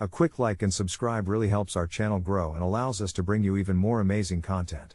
A quick like and subscribe really helps our channel grow and allows us to bring you even more amazing content.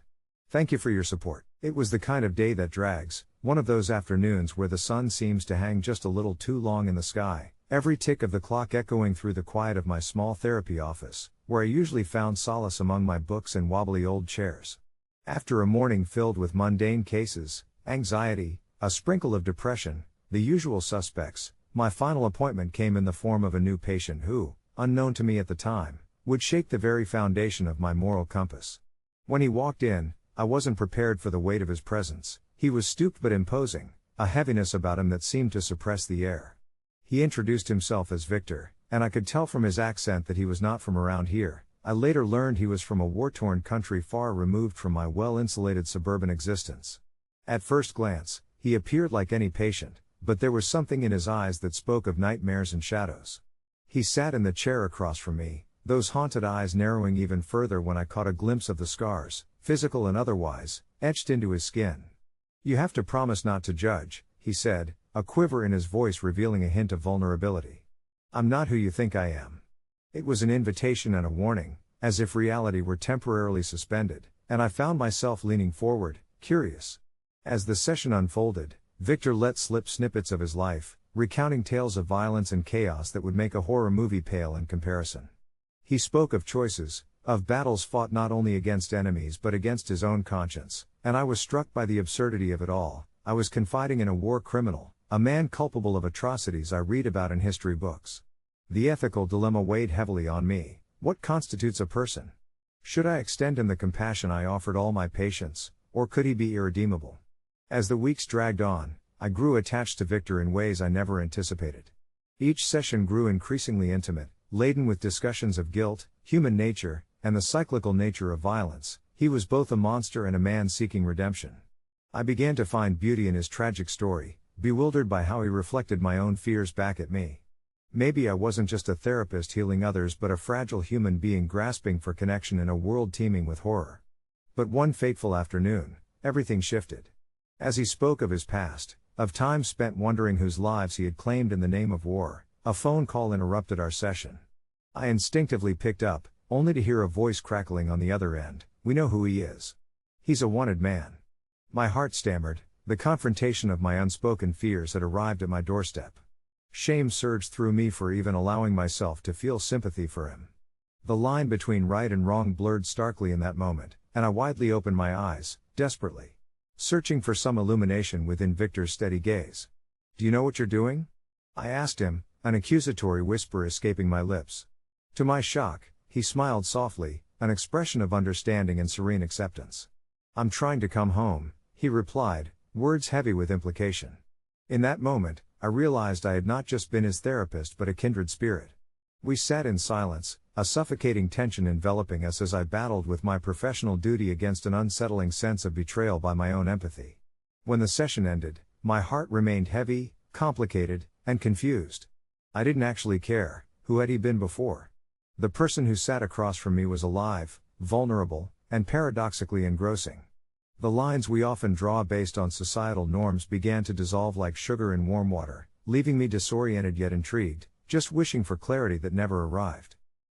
Thank you for your support. It was the kind of day that drags, one of those afternoons where the sun seems to hang just a little too long in the sky, every tick of the clock echoing through the quiet of my small therapy office, where I usually found solace among my books and wobbly old chairs. After a morning filled with mundane cases, anxiety, a sprinkle of depression, the usual suspects, my final appointment came in the form of a new patient who, unknown to me at the time, would shake the very foundation of my moral compass. When he walked in, I wasn't prepared for the weight of his presence. He was stooped but imposing, a heaviness about him that seemed to suppress the air. He introduced himself as Victor, and I could tell from his accent that he was not from around here. I later learned he was from a war-torn country far removed from my well-insulated suburban existence. At first glance, he appeared like any patient, but there was something in his eyes that spoke of nightmares and shadows. He sat in the chair across from me, those haunted eyes narrowing even further when I caught a glimpse of the scars, physical and otherwise, etched into his skin. "You have to promise not to judge," he said, a quiver in his voice revealing a hint of vulnerability. "I'm not who you think I am." It was an invitation and a warning, as if reality were temporarily suspended, and I found myself leaning forward, curious. As the session unfolded, Victor let slip snippets of his life, recounting tales of violence and chaos that would make a horror movie pale in comparison. He spoke of choices, of battles fought not only against enemies but against his own conscience, and I was struck by the absurdity of it all. I was confiding in a war criminal, a man culpable of atrocities I read about in history books. The ethical dilemma weighed heavily on me. What constitutes a person? Should I extend him the compassion I offered all my patients, or could he be irredeemable? As the weeks dragged on, I grew attached to Victor in ways I never anticipated. Each session grew increasingly intimate, laden with discussions of guilt, human nature, and the cyclical nature of violence. He was both a monster and a man seeking redemption. I began to find beauty in his tragic story, bewildered by how he reflected my own fears back at me. Maybe I wasn't just a therapist healing others but a fragile human being grasping for connection in a world teeming with horror. But one fateful afternoon, everything shifted. As he spoke of his past, of time spent wondering whose lives he had claimed in the name of war, a phone call interrupted our session. I instinctively picked up, only to hear a voice crackling on the other end. "We know who he is. He's a wanted man." My heart stammered. The confrontation of my unspoken fears had arrived at my doorstep. Shame surged through me for even allowing myself to feel sympathy for him. The line between right and wrong blurred starkly in that moment, and I widely opened my eyes, desperately searching for some illumination within Victor's steady gaze. "Do you know what you're doing?" I asked him, an accusatory whisper escaping my lips. To my shock, he smiled softly, an expression of understanding and serene acceptance. "I'm trying to come home," he replied, words heavy with implication. In that moment, I realized I had not just been his therapist but a kindred spirit. We sat in silence, a suffocating tension enveloping us as I battled with my professional duty against an unsettling sense of betrayal by my own empathy. When the session ended, my heart remained heavy, complicated, and confused. I didn't actually care. Who had he been before? The person who sat across from me was alive, vulnerable, and paradoxically engrossing. The lines we often draw based on societal norms began to dissolve like sugar in warm water, leaving me disoriented yet intrigued, just wishing for clarity that never arrived.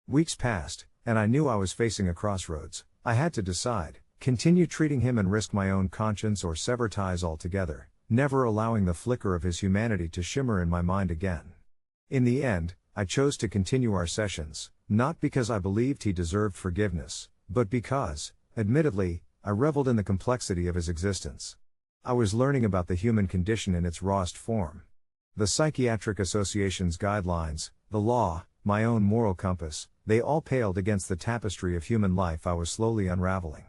Weeks passed, and I knew I was facing a crossroads. I had to decide, continue treating him and risk my own conscience, or sever ties altogether, never allowing the flicker of his humanity to shimmer in my mind again. In the end, I chose to continue our sessions, not because I believed he deserved forgiveness, but because, admittedly, I reveled in the complexity of his existence. I was learning about the human condition in its rawest form. The Psychiatric Association's guidelines, the law, my own moral compass, they all paled against the tapestry of human life I was slowly unraveling.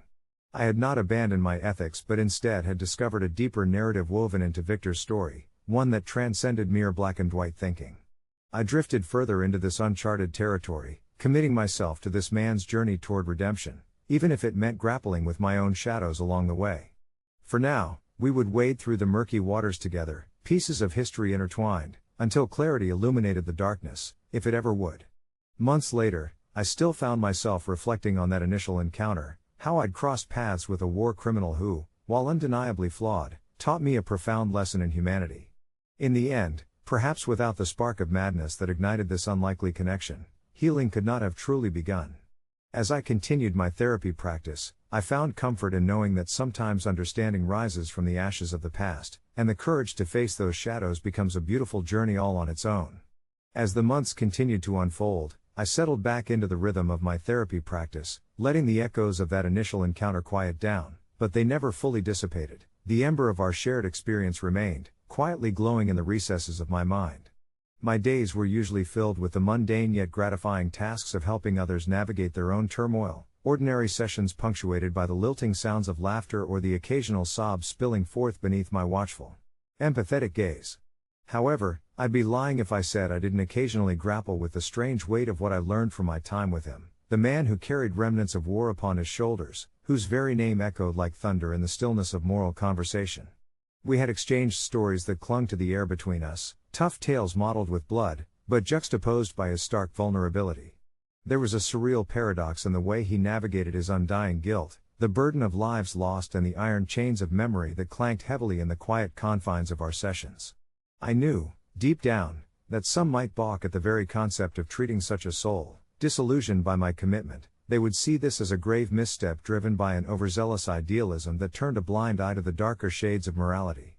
I had not abandoned my ethics but instead had discovered a deeper narrative woven into Victor's story, one that transcended mere black and white thinking. I drifted further into this uncharted territory, committing myself to this man's journey toward redemption, even if it meant grappling with my own shadows along the way. For now, we would wade through the murky waters together, pieces of history intertwined, until clarity illuminated the darkness, if it ever would. Months later, I still found myself reflecting on that initial encounter, how I'd crossed paths with a war criminal who, while undeniably flawed, taught me a profound lesson in humanity. In the end, perhaps without the spark of madness that ignited this unlikely connection, healing could not have truly begun. As I continued my therapy practice, I found comfort in knowing that sometimes understanding rises from the ashes of the past, and the courage to face those shadows becomes a beautiful journey all on its own. As the months continued to unfold, I settled back into the rhythm of my therapy practice, letting the echoes of that initial encounter quiet down, but they never fully dissipated. The ember of our shared experience remained, quietly glowing in the recesses of my mind. My days were usually filled with the mundane yet gratifying tasks of helping others navigate their own turmoil, ordinary sessions punctuated by the lilting sounds of laughter or the occasional sob spilling forth beneath my watchful, empathetic gaze. However, I'd be lying if I said I didn't occasionally grapple with the strange weight of what I learned from my time with him, the man who carried remnants of war upon his shoulders, whose very name echoed like thunder in the stillness of moral conversation. We had exchanged stories that clung to the air between us, tough tales mottled with blood, but juxtaposed by his stark vulnerability. There was a surreal paradox in the way he navigated his undying guilt, the burden of lives lost and the iron chains of memory that clanked heavily in the quiet confines of our sessions. I knew, deep down, that some might balk at the very concept of treating such a soul. Disillusioned by my commitment, they would see this as a grave misstep driven by an overzealous idealism that turned a blind eye to the darker shades of morality.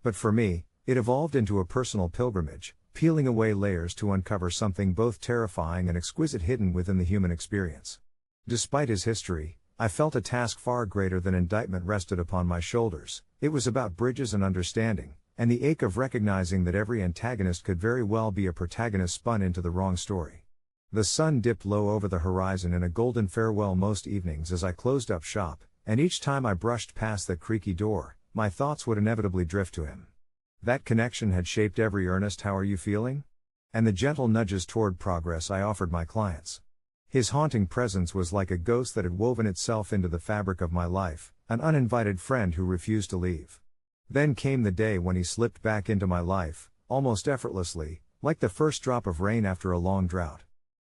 But for me, it evolved into a personal pilgrimage, peeling away layers to uncover something both terrifying and exquisite hidden within the human experience. Despite his history, I felt a task far greater than indictment rested upon my shoulders. It was about bridges and understanding, and the ache of recognizing that every antagonist could very well be a protagonist spun into the wrong story. The sun dipped low over the horizon in a golden farewell most evenings as I closed up shop, and each time I brushed past that creaky door, my thoughts would inevitably drift to him. That connection had shaped every earnest "how are you feeling?" and the gentle nudges toward progress I offered my clients. His haunting presence was like a ghost that had woven itself into the fabric of my life, an uninvited friend who refused to leave. Then came the day when he slipped back into my life, almost effortlessly, like the first drop of rain after a long drought.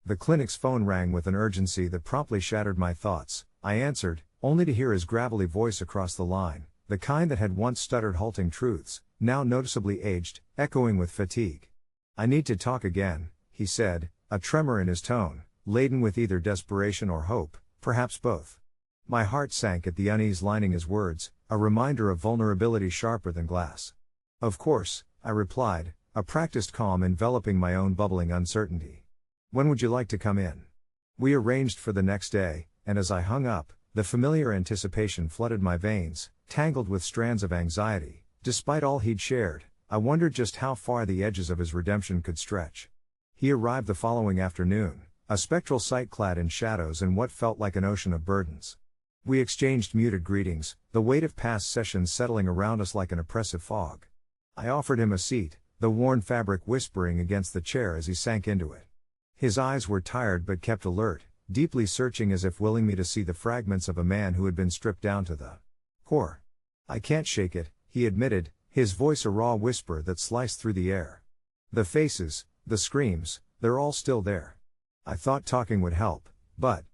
The clinic's phone rang with an urgency that promptly shattered my thoughts. I answered, only to hear his gravelly voice across the line, the kind that had once stuttered halting truths, now noticeably aged, echoing with fatigue. "I need to talk again," he said, a tremor in his tone, laden with either desperation or hope, perhaps both. My heart sank at the unease lining his words, a reminder of vulnerability sharper than glass. "Of course," I replied, a practiced calm enveloping my own bubbling uncertainty. "When would you like to come in?" We arranged for the next day, and as I hung up, the familiar anticipation flooded my veins, tangled with strands of anxiety. Despite all he'd shared, I wondered just how far the edges of his redemption could stretch. He arrived the following afternoon, a spectral sight clad in shadows and what felt like an ocean of burdens. We exchanged muted greetings, the weight of past sessions settling around us like an oppressive fog. I offered him a seat, the worn fabric whispering against the chair as he sank into it. His eyes were tired but kept alert, deeply searching as if willing me to see the fragments of a man who had been stripped down to the core. "I can't shake it," he admitted, his voice a raw whisper that sliced through the air. "The faces, the screams, they're all still there. I thought talking would help, but..."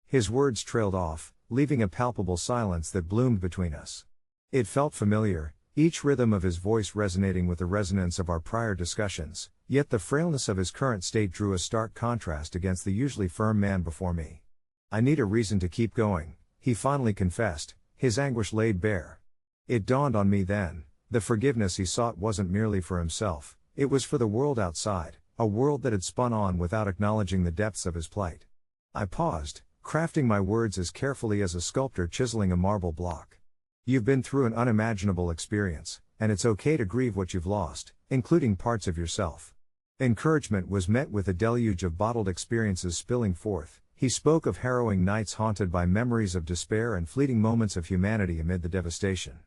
His words trailed off, leaving a palpable silence that bloomed between us. It felt familiar, each rhythm of his voice resonating with the resonance of our prior discussions, yet the frailness of his current state drew a stark contrast against the usually firm man before me. "I need a reason to keep going," he finally confessed, his anguish laid bare. It dawned on me then, the forgiveness he sought wasn't merely for himself, it was for the world outside, a world that had spun on without acknowledging the depths of his plight. I paused, crafting my words as carefully as a sculptor chiseling a marble block. "You've been through an unimaginable experience, and it's okay to grieve what you've lost, including parts of yourself." Encouragement was met with a deluge of bottled experiences spilling forth. He spoke of harrowing nights haunted by memories of despair and fleeting moments of humanity amid the devastation.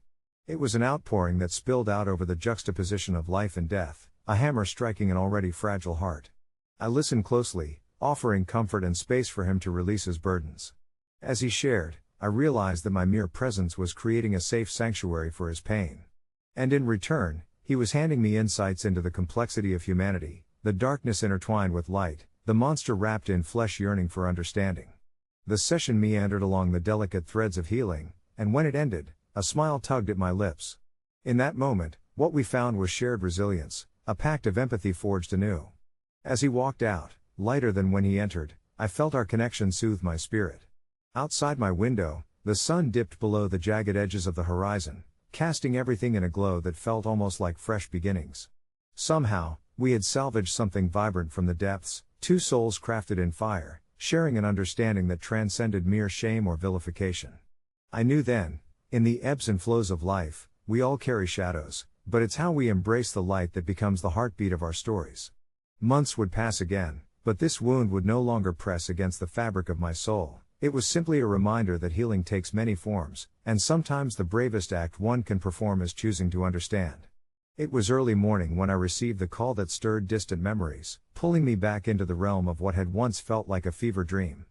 It was an outpouring that spilled out over the juxtaposition of life and death, a hammer striking an already fragile heart. I listened closely, offering comfort and space for him to release his burdens. As he shared, I realized that my mere presence was creating a safe sanctuary for his pain. And in return, he was handing me insights into the complexity of humanity, the darkness intertwined with light, the monster wrapped in flesh yearning for understanding. The session meandered along the delicate threads of healing, and when it ended, a smile tugged at my lips. In that moment, what we found was shared resilience, a pact of empathy forged anew. As he walked out, lighter than when he entered. I felt our connection soothe my spirit. Outside my window, the sun dipped below the jagged edges of the horizon, casting everything in a glow that felt almost like fresh beginnings. Somehow, we had salvaged something vibrant from the depths, two souls crafted in fire, sharing an understanding that transcended mere shame or vilification. I knew then, in the ebbs and flows of life, we all carry shadows, but it's how we embrace the light that becomes the heartbeat of our stories. Months would pass again, but this wound would no longer press against the fabric of my soul. It was simply a reminder that healing takes many forms, and sometimes the bravest act one can perform is choosing to understand. It was early morning when I received the call that stirred distant memories, pulling me back into the realm of what had once felt like a fever dream.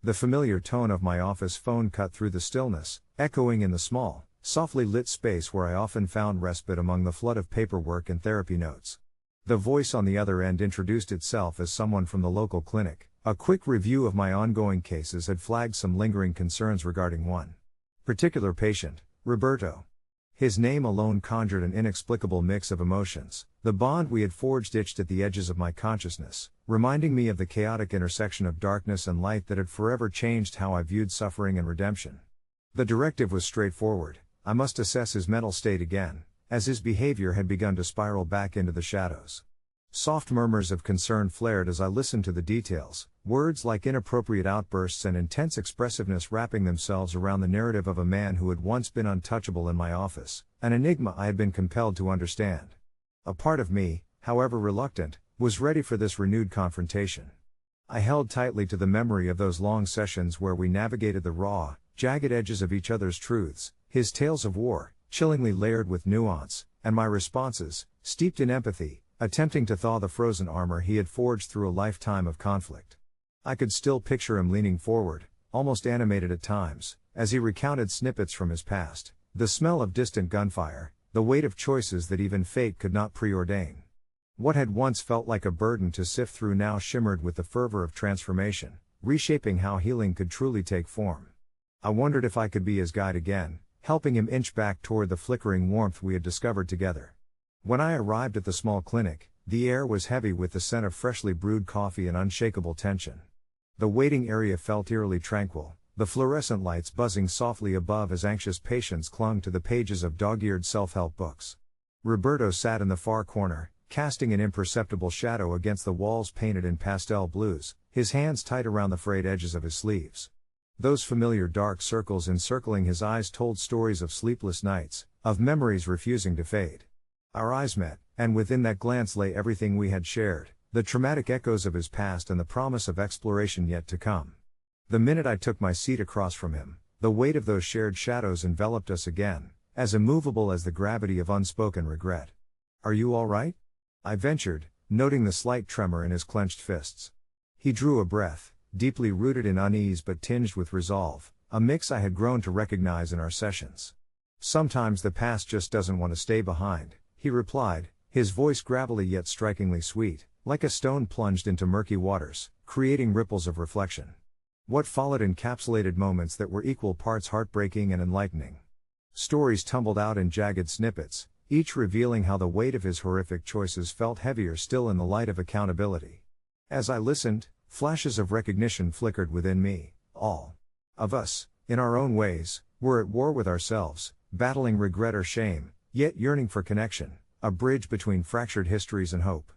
The familiar tone of my office phone cut through the stillness, echoing in the small, softly lit space where I often found respite among the flood of paperwork and therapy notes. The voice on the other end introduced itself as someone from the local clinic. A quick review of my ongoing cases had flagged some lingering concerns regarding one particular patient, Roberto. His name alone conjured an inexplicable mix of emotions. The bond we had forged itched at the edges of my consciousness, reminding me of the chaotic intersection of darkness and light that had forever changed how I viewed suffering and redemption. The directive was straightforward: I must assess his mental state again, as his behavior had begun to spiral back into the shadows. Soft murmurs of concern flared as I listened to the details, words like inappropriate outbursts and intense expressiveness wrapping themselves around the narrative of a man who had once been untouchable in my office, an enigma I had been compelled to understand. A part of me, however reluctant, was ready for this renewed confrontation. I held tightly to the memory of those long sessions where we navigated the raw, jagged edges of each other's truths, his tales of war, chillingly layered with nuance, and my responses, steeped in empathy, attempting to thaw the frozen armor he had forged through a lifetime of conflict. I could still picture him leaning forward, almost animated at times, as he recounted snippets from his past, the smell of distant gunfire, the weight of choices that even fate could not preordain. What had once felt like a burden to sift through now shimmered with the fervor of transformation, reshaping how healing could truly take form. I wondered if I could be his guide again, helping him inch back toward the flickering warmth we had discovered together. When I arrived at the small clinic, the air was heavy with the scent of freshly brewed coffee and unshakable tension. The waiting area felt eerily tranquil, the fluorescent lights buzzing softly above as anxious patients clung to the pages of dog-eared self-help books. Roberto sat in the far corner, casting an imperceptible shadow against the walls painted in pastel blues, his hands tight around the frayed edges of his sleeves. Those familiar dark circles encircling his eyes told stories of sleepless nights, of memories refusing to fade. Our eyes met, and within that glance lay everything we had shared, the traumatic echoes of his past and the promise of exploration yet to come. The minute I took my seat across from him, the weight of those shared shadows enveloped us again, as immovable as the gravity of unspoken regret. "Are you all right?" I ventured, noting the slight tremor in his clenched fists. He drew a breath, deeply rooted in unease but tinged with resolve, a mix I had grown to recognize in our sessions. "Sometimes the past just doesn't want to stay behind," he replied, his voice gravelly yet strikingly sweet, like a stone plunged into murky waters, creating ripples of reflection. What followed encapsulated moments that were equal parts heartbreaking and enlightening. Stories tumbled out in jagged snippets, each revealing how the weight of his horrific choices felt heavier still in the light of accountability. As I listened, flashes of recognition flickered within me. All of us, in our own ways, were at war with ourselves, battling regret or shame, yet yearning for connection, a bridge between fractured histories and hope.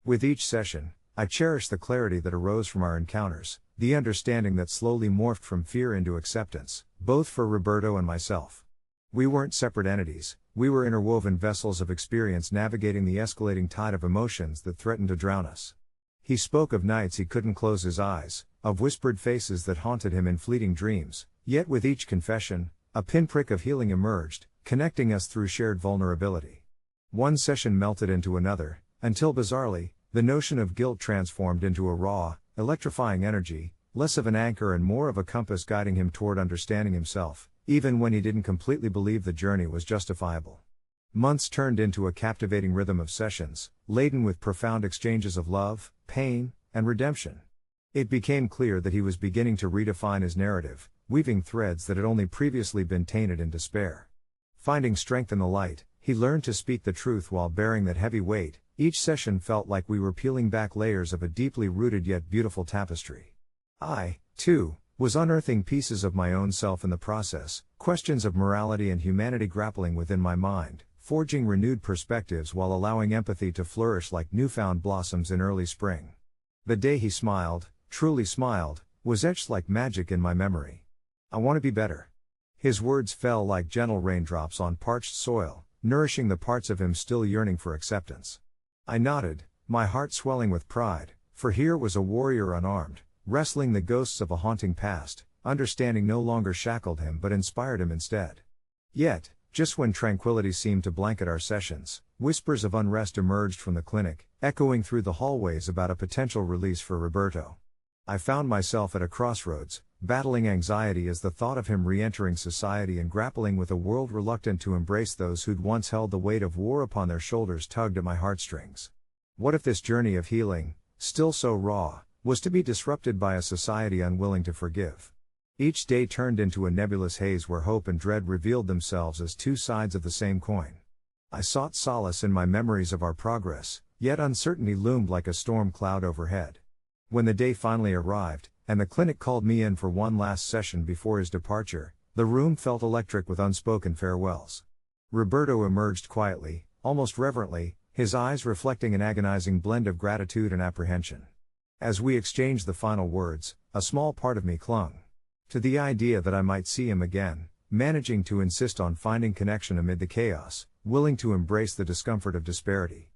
With each session, I cherished the clarity that arose from our encounters, the understanding that slowly morphed from fear into acceptance, both for Roberto and myself. We weren't separate entities, we were interwoven vessels of experience navigating the escalating tide of emotions that threatened to drown us. He spoke of nights he couldn't close his eyes, of whispered faces that haunted him in fleeting dreams, yet with each confession, a pinprick of healing emerged, connecting us through shared vulnerability. One session melted into another, until bizarrely, the notion of guilt transformed into a raw, electrifying energy, less of an anchor and more of a compass guiding him toward understanding himself, even when he didn't completely believe the journey was justifiable. Months turned into a captivating rhythm of sessions, laden with profound exchanges of love, pain, and redemption. It became clear that he was beginning to redefine his narrative, weaving threads that had only previously been tainted in despair. Finding strength in the light, he learned to speak the truth while bearing that heavy weight, Each session felt like we were peeling back layers of a deeply rooted yet beautiful tapestry. I, too, was unearthing pieces of my own self in the process, questions of morality and humanity grappling within my mind, forging renewed perspectives while allowing empathy to flourish like newfound blossoms in early spring. The day he smiled, truly smiled, was etched like magic in my memory. I want to be better. His words fell like gentle raindrops on parched soil, nourishing the parts of him still yearning for acceptance. I nodded, my heart swelling with pride, for here was a warrior unarmed, wrestling the ghosts of a haunting past. Understanding no longer shackled him but inspired him instead. Yet, just when tranquility seemed to blanket our sessions, whispers of unrest emerged from the clinic, echoing through the hallways about a potential release for Roberto. I found myself at a crossroads, battling anxiety as the thought of him re-entering society and grappling with a world reluctant to embrace those who'd once held the weight of war upon their shoulders tugged at my heartstrings. What if this journey of healing, still so raw, was to be disrupted by a society unwilling to forgive? Each day turned into a nebulous haze where hope and dread revealed themselves as two sides of the same coin. I sought solace in my memories of our progress, yet uncertainty loomed like a storm cloud overhead. When the day finally arrived, and the clinic called me in for one last session before his departure, the room felt electric with unspoken farewells. Roberto emerged quietly, almost reverently, his eyes reflecting an agonizing blend of gratitude and apprehension. As we exchanged the final words, a small part of me clung to the idea that I might see him again, managing to insist on finding connection amid the chaos, willing to embrace the discomfort of disparity.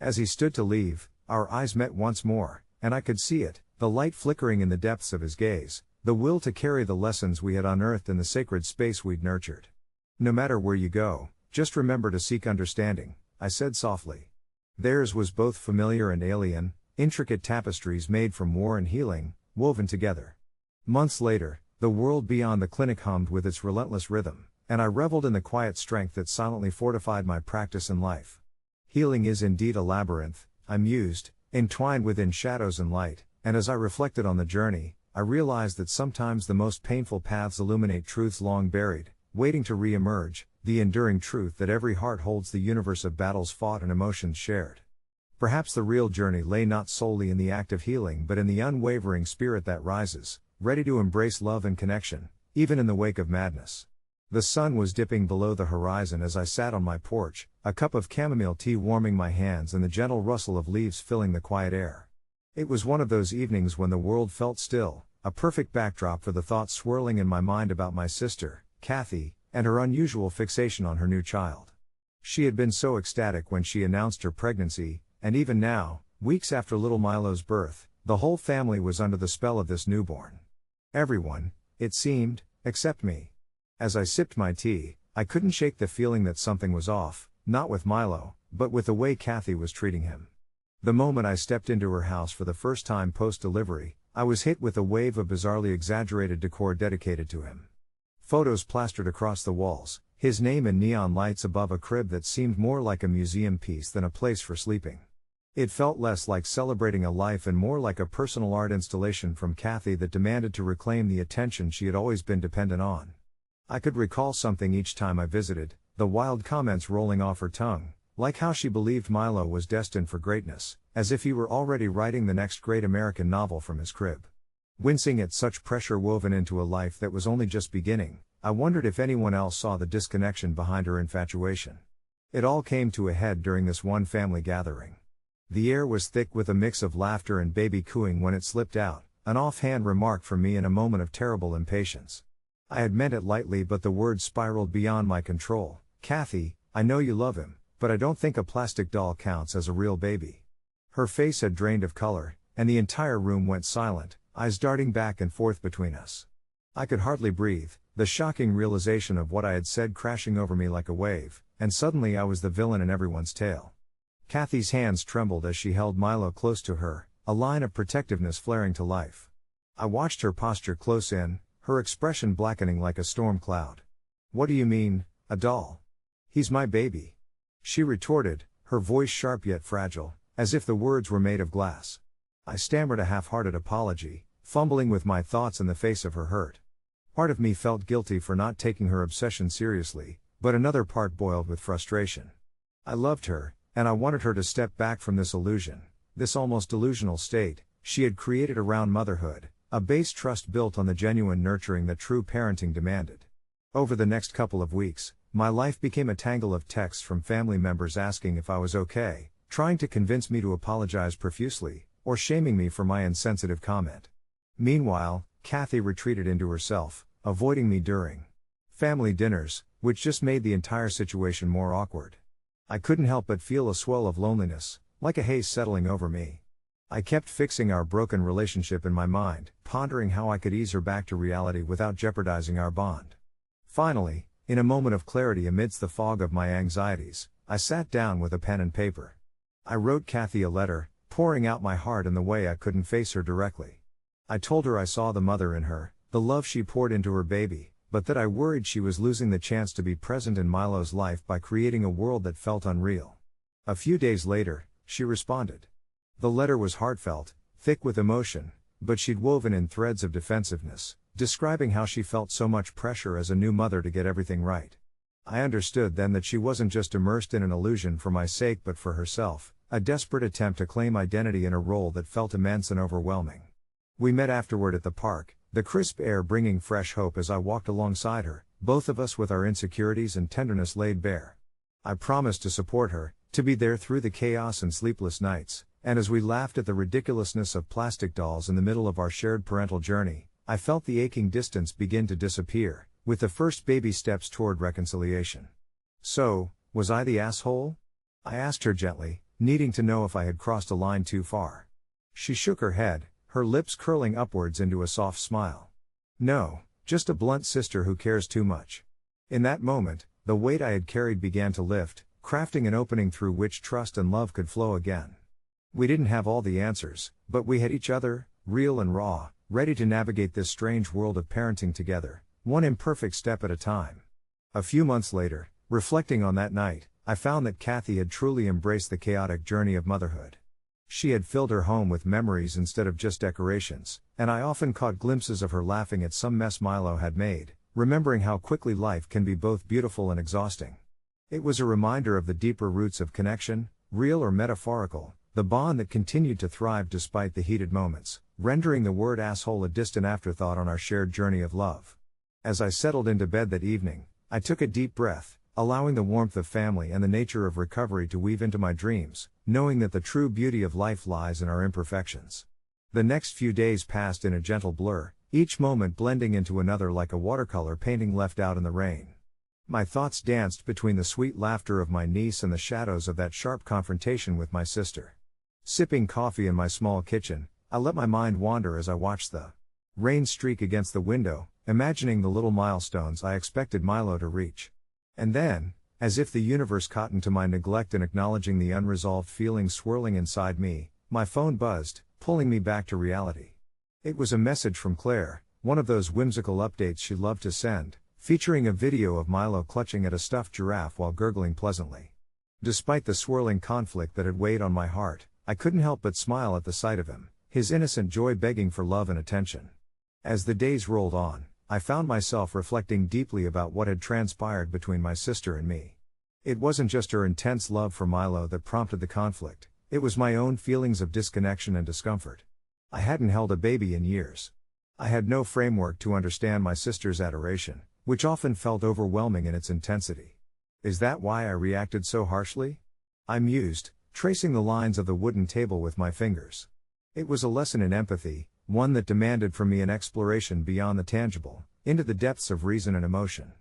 As he stood to leave, our eyes met once more, and I could see it, the light flickering in the depths of his gaze, the will to carry the lessons we had unearthed in the sacred space we'd nurtured. No matter where you go, just remember to seek understanding, I said softly. Theirs was both familiar and alien, intricate tapestries made from war and healing, woven together. Months later, the world beyond the clinic hummed with its relentless rhythm, and I reveled in the quiet strength that silently fortified my practice and life. Healing is indeed a labyrinth, I mused, entwined within shadows and light, and as I reflected on the journey, I realized that sometimes the most painful paths illuminate truths long buried, waiting to re-emerge, the enduring truth that every heart holds the universe of battles fought and emotions shared. Perhaps the real journey lay not solely in the act of healing but in the unwavering spirit that rises, ready to embrace love and connection, even in the wake of madness. The sun was dipping below the horizon as I sat on my porch, a cup of chamomile tea warming my hands and the gentle rustle of leaves filling the quiet air. It was one of those evenings when the world felt still, a perfect backdrop for the thoughts swirling in my mind about my sister, Kathy, and her unusual fixation on her new child. She had been so ecstatic when she announced her pregnancy, and even now, weeks after little Milo's birth, the whole family was under the spell of this newborn. Everyone, it seemed, except me. As I sipped my tea, I couldn't shake the feeling that something was off, not with Milo, but with the way Kathy was treating him. The moment I stepped into her house for the first time post-delivery, I was hit with a wave of bizarrely exaggerated decor dedicated to him. Photos plastered across the walls, his name in neon lights above a crib that seemed more like a museum piece than a place for sleeping. It felt less like celebrating a life and more like a personal art installation from Kathy that demanded to reclaim the attention she had always been dependent on. I could recall something each time I visited, the wild comments rolling off her tongue, like how she believed Milo was destined for greatness, as if he were already writing the next great American novel from his crib. Wincing at such pressure woven into a life that was only just beginning, I wondered if anyone else saw the disconnection behind her infatuation. It all came to a head during this one family gathering. The air was thick with a mix of laughter and baby cooing when it slipped out, an offhand remark from me in a moment of terrible impatience. I had meant it lightly but the words spiraled beyond my control. Kathy, I know you love him, but I don't think a plastic doll counts as a real baby. Her face had drained of color, and the entire room went silent, eyes darting back and forth between us. I could hardly breathe, the shocking realization of what I had said crashing over me like a wave, and suddenly I was the villain in everyone's tale. Kathy's hands trembled as she held Milo close to her, a line of protectiveness flaring to life. I watched her posture close in, her expression blackening like a storm cloud. What do you mean, a doll? He's my baby. She retorted, her voice sharp yet fragile, as if the words were made of glass. I stammered a half-hearted apology, fumbling with my thoughts in the face of her hurt. Part of me felt guilty for not taking her obsession seriously, but another part boiled with frustration. I loved her, and I wanted her to step back from this illusion, this almost delusional state she had created around motherhood, a base trust built on the genuine nurturing that true parenting demanded. Over the next couple of weeks, my life became a tangle of texts from family members asking if I was okay, trying to convince me to apologize profusely, or shaming me for my insensitive comment. Meanwhile, Kathy retreated into herself, avoiding me during family dinners, which just made the entire situation more awkward. I couldn't help but feel a swell of loneliness, like a haze settling over me. I kept fixing our broken relationship in my mind, pondering how I could ease her back to reality without jeopardizing our bond. Finally, in a moment of clarity amidst the fog of my anxieties, I sat down with a pen and paper. I wrote Kathy a letter, pouring out my heart in the way I couldn't face her directly. I told her I saw the mother in her, the love she poured into her baby, but that I worried she was losing the chance to be present in Milo's life by creating a world that felt unreal. A few days later, she responded. The letter was heartfelt, thick with emotion, but she'd woven in threads of defensiveness, describing how she felt so much pressure as a new mother to get everything right. I understood then that she wasn't just immersed in an illusion for my sake but for herself, a desperate attempt to claim identity in a role that felt immense and overwhelming. We met afterward at the park, the crisp air bringing fresh hope as I walked alongside her, both of us with our insecurities and tenderness laid bare. I promised to support her, to be there through the chaos and sleepless nights, and as we laughed at the ridiculousness of plastic dolls in the middle of our shared parental journey, I felt the aching distance begin to disappear, with the first baby steps toward reconciliation. So, was I the asshole? I asked her gently, needing to know if I had crossed a line too far. She shook her head, her lips curling upwards into a soft smile. No, just a blunt sister who cares too much. In that moment, the weight I had carried began to lift, crafting an opening through which trust and love could flow again. We didn't have all the answers, but we had each other, real and raw, ready to navigate this strange world of parenting together, one imperfect step at a time. A few months later, reflecting on that night, I found that Kathy had truly embraced the chaotic journey of motherhood. She had filled her home with memories instead of just decorations, and I often caught glimpses of her laughing at some mess Milo had made, remembering how quickly life can be both beautiful and exhausting. It was a reminder of the deeper roots of connection, real or metaphorical, the bond that continued to thrive despite the heated moments, rendering the word asshole a distant afterthought on our shared journey of love. As I settled into bed that evening, I took a deep breath, allowing the warmth of family and the nature of recovery to weave into my dreams, knowing that the true beauty of life lies in our imperfections. The next few days passed in a gentle blur, each moment blending into another like a watercolor painting left out in the rain. My thoughts danced between the sweet laughter of my niece and the shadows of that sharp confrontation with my sister. Sipping coffee in my small kitchen, I let my mind wander as I watched the rain streak against the window, imagining the little milestones I expected Milo to reach. And then, as if the universe cottoned to my neglect and acknowledging the unresolved feelings swirling inside me, my phone buzzed, pulling me back to reality. It was a message from Claire, one of those whimsical updates she loved to send, featuring a video of Milo clutching at a stuffed giraffe while gurgling pleasantly. Despite the swirling conflict that had weighed on my heart, I couldn't help but smile at the sight of him, his innocent joy begging for love and attention. As the days rolled on, I found myself reflecting deeply about what had transpired between my sister and me. It wasn't just her intense love for Milo that prompted the conflict, it was my own feelings of disconnection and discomfort. I hadn't held a baby in years. I had no framework to understand my sister's adoration, which often felt overwhelming in its intensity. Is that why I reacted so harshly? I mused, tracing the lines of the wooden table with my fingers. It was a lesson in empathy, one that demanded from me an exploration beyond the tangible, into the depths of reason and emotion.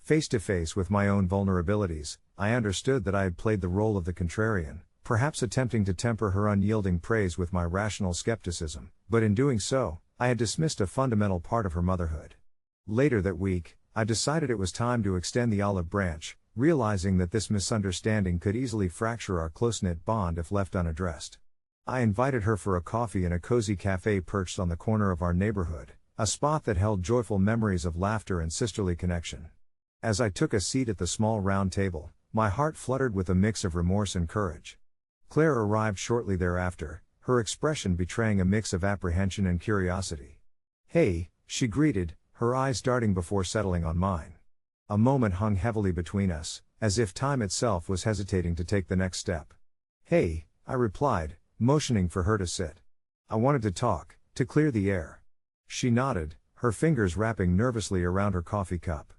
Face to face with my own vulnerabilities, I understood that I had played the role of the contrarian, perhaps attempting to temper her unyielding praise with my rational skepticism, but in doing so, I had dismissed a fundamental part of her motherhood. Later that week, I decided it was time to extend the olive branch, realizing that this misunderstanding could easily fracture our close-knit bond if left unaddressed. I invited her for a coffee in a cozy cafe perched on the corner of our neighborhood, a spot that held joyful memories of laughter and sisterly connection. As I took a seat at the small round table, my heart fluttered with a mix of remorse and courage. Claire arrived shortly thereafter, her expression betraying a mix of apprehension and curiosity. "Hey," she greeted, her eyes darting before settling on mine. A moment hung heavily between us, as if time itself was hesitating to take the next step. "Hey," I replied, motioning for her to sit. "I wanted to talk, to clear the air." She nodded, her fingers wrapping nervously around her coffee cup.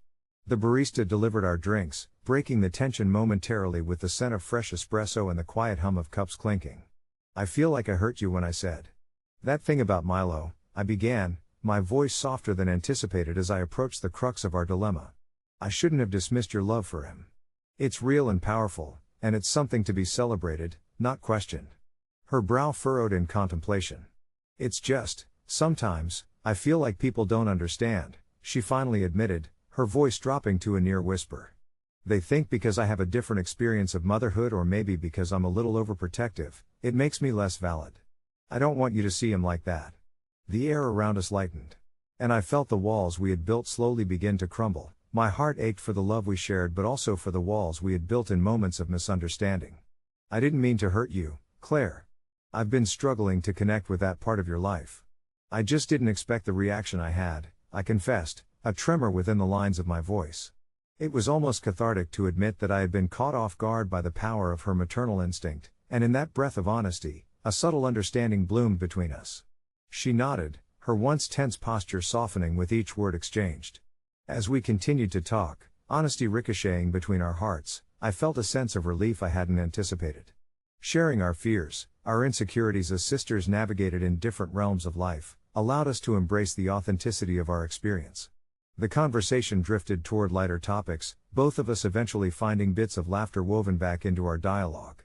The barista delivered our drinks, breaking the tension momentarily with the scent of fresh espresso and the quiet hum of cups clinking. "I feel like I hurt you when I said that thing about Milo," I began, my voice softer than anticipated as I approached the crux of our dilemma. "I shouldn't have dismissed your love for him. It's real and powerful, and it's something to be celebrated, not questioned." Her brow furrowed in contemplation. "It's just, sometimes, I feel like people don't understand," she finally admitted, her voice dropping to a near whisper. "They think because I have a different experience of motherhood, or maybe because I'm a little overprotective, it makes me less valid. I don't want you to see him like that." The air around us lightened, and I felt the walls we had built slowly begin to crumble. My heart ached for the love we shared, but also for the walls we had built in moments of misunderstanding. "I didn't mean to hurt you, Claire. I've been struggling to connect with that part of your life. I just didn't expect the reaction I had," I confessed, a tremor within the lines of my voice. It was almost cathartic to admit that I had been caught off guard by the power of her maternal instinct, and in that breath of honesty, a subtle understanding bloomed between us. She nodded, her once tense posture softening with each word exchanged. As we continued to talk, honesty ricocheting between our hearts, I felt a sense of relief I hadn't anticipated. Sharing our fears, our insecurities as sisters navigated in different realms of life, allowed us to embrace the authenticity of our experience. The conversation drifted toward lighter topics, both of us eventually finding bits of laughter woven back into our dialogue.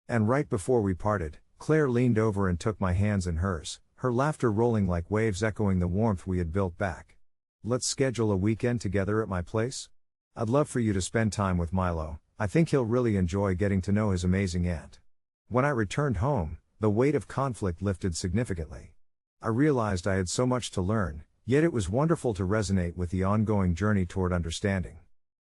And right before we parted, Claire leaned over and took my hands in hers, her laughter rolling like waves echoing the warmth we had built back. "Let's schedule a weekend together at my place? I'd love for you to spend time with Milo. I think he'll really enjoy getting to know his amazing aunt." When I returned home, the weight of conflict lifted significantly. I realized I had so much to learn, yet it was wonderful to resonate with the ongoing journey toward understanding.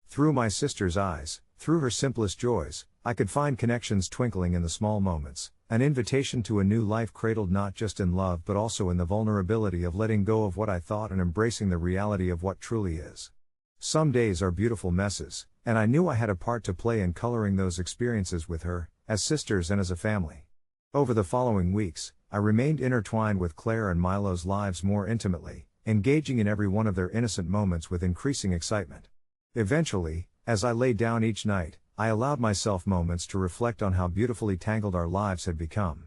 Through my sister's eyes, through her simplest joys, I could find connections twinkling in the small moments, an invitation to a new life cradled not just in love but also in the vulnerability of letting go of what I thought and embracing the reality of what truly is. Some days are beautiful messes, and I knew I had a part to play in coloring those experiences with her, as sisters and as a family. Over the following weeks, I remained intertwined with Claire and Milo's lives more intimately, engaging in every one of their innocent moments with increasing excitement. Eventually, as I lay down each night, I allowed myself moments to reflect on how beautifully tangled our lives had become.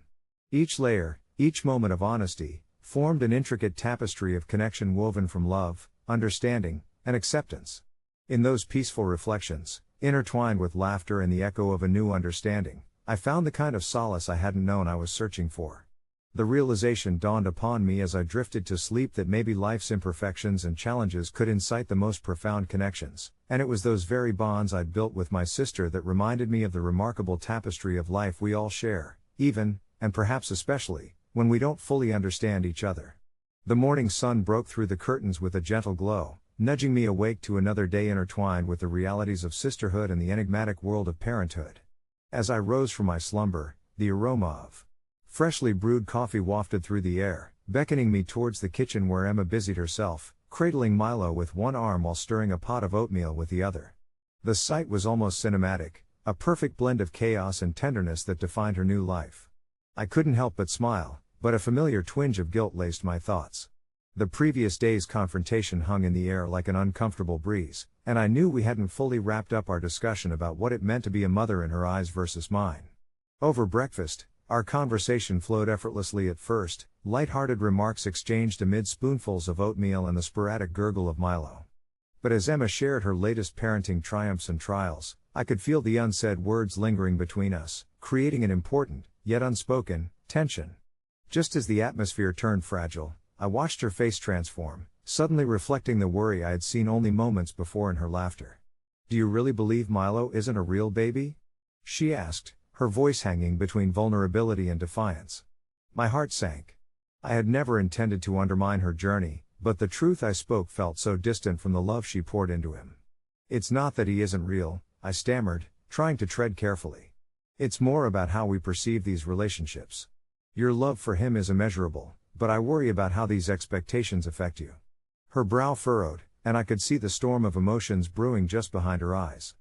Each layer, each moment of honesty, formed an intricate tapestry of connection woven from love, understanding, and acceptance. In those peaceful reflections, intertwined with laughter and the echo of a new understanding, I found the kind of solace I hadn't known I was searching for. The realization dawned upon me as I drifted to sleep that maybe life's imperfections and challenges could incite the most profound connections, and it was those very bonds I'd built with my sister that reminded me of the remarkable tapestry of life we all share, even, and perhaps especially, when we don't fully understand each other. The morning sun broke through the curtains with a gentle glow, nudging me awake to another day intertwined with the realities of sisterhood and the enigmatic world of parenthood. As I rose from my slumber, the aroma of freshly brewed coffee wafted through the air, beckoning me towards the kitchen where Emma busied herself, cradling Milo with one arm while stirring a pot of oatmeal with the other. The sight was almost cinematic, a perfect blend of chaos and tenderness that defined her new life. I couldn't help but smile, but a familiar twinge of guilt laced my thoughts. The previous day's confrontation hung in the air like an uncomfortable breeze, and I knew we hadn't fully wrapped up our discussion about what it meant to be a mother in her eyes versus mine. Over breakfast, our conversation flowed effortlessly at first, light-hearted remarks exchanged amid spoonfuls of oatmeal and the sporadic gurgle of Milo. But as Emma shared her latest parenting triumphs and trials, I could feel the unsaid words lingering between us, creating an important, yet unspoken, tension. Just as the atmosphere turned fragile, I watched her face transform, suddenly reflecting the worry I had seen only moments before in her laughter. "Do you really believe Milo isn't a real baby?" she asked, her voice hanging between vulnerability and defiance. My heart sank. I had never intended to undermine her journey, but the truth I spoke felt so distant from the love she poured into him. "It's not that he isn't real," I stammered, trying to tread carefully. "It's more about how we perceive these relationships. Your love for him is immeasurable, but I worry about how these expectations affect you." Her brow furrowed, and I could see the storm of emotions brewing just behind her eyes.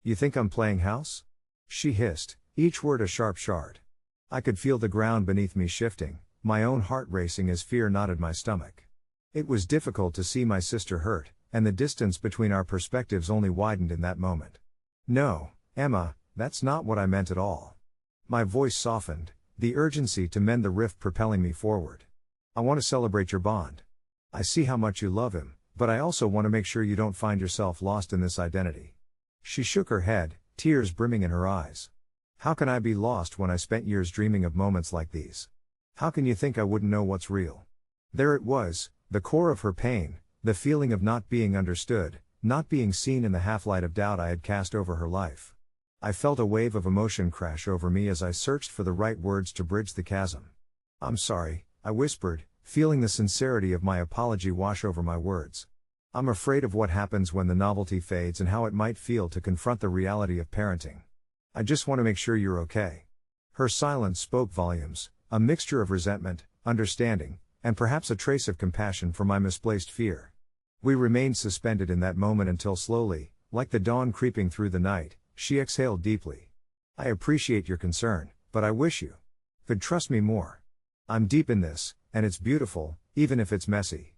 You think I'm playing house? She hissed, each word a sharp shard. I could feel the ground beneath me shifting, my own heart racing as fear knotted my stomach. It was difficult to see my sister hurt, and the distance between our perspectives only widened in that moment. No, Emma, that's not what I meant at all. My voice softened, the urgency to mend the rift propelling me forward. I want to celebrate your bond. I see how much you love him, but I also want to make sure you don't find yourself lost in this identity. She shook her head, tears brimming in her eyes. How can I be lost when I spent years dreaming of moments like these? How can you think I wouldn't know what's real? There it was, the core of her pain, the feeling of not being understood, not being seen in the half-light of doubt I had cast over her life. I felt a wave of emotion crash over me as I searched for the right words to bridge the chasm. I'm sorry, I whispered, feeling the sincerity of my apology wash over my words. I'm afraid of what happens when the novelty fades and how it might feel to confront the reality of parenting. I just want to make sure you're okay. Her silence spoke volumes, a mixture of resentment, understanding, and perhaps a trace of compassion for my misplaced fear. We remained suspended in that moment until slowly, like the dawn creeping through the night, she exhaled deeply. I appreciate your concern, but I wish you could trust me more. I'm deep in this, and it's beautiful, even if it's messy.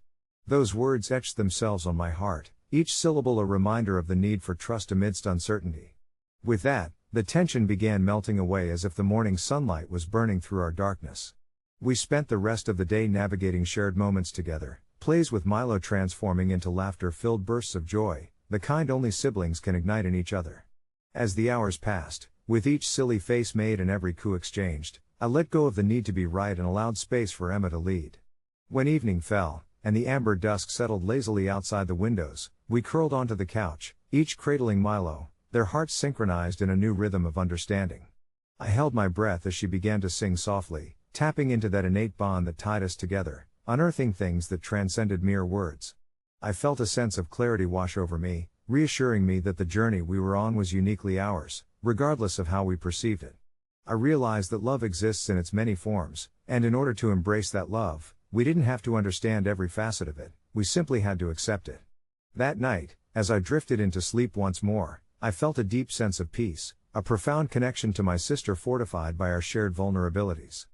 Those words etched themselves on my heart, each syllable a reminder of the need for trust amidst uncertainty. With that, the tension began melting away as if the morning sunlight was burning through our darkness. We spent the rest of the day navigating shared moments together, plays with Milo transforming into laughter-filled bursts of joy, the kind only siblings can ignite in each other. As the hours passed, with each silly face made and every coup exchanged, I let go of the need to be right and allowed space for Emma to lead. When evening fell, and the amber dusk settled lazily outside the windows, we curled onto the couch, each cradling Milo, their hearts synchronized in a new rhythm of understanding. I held my breath as she began to sing softly, tapping into that innate bond that tied us together, unearthing things that transcended mere words. I felt a sense of clarity wash over me, reassuring me that the journey we were on was uniquely ours, regardless of how we perceived it. I realized that love exists in its many forms, and in order to embrace that love, we didn't have to understand every facet of it, we simply had to accept it. That night, as I drifted into sleep once more, I felt a deep sense of peace, a profound connection to my sister fortified by our shared vulnerabilities.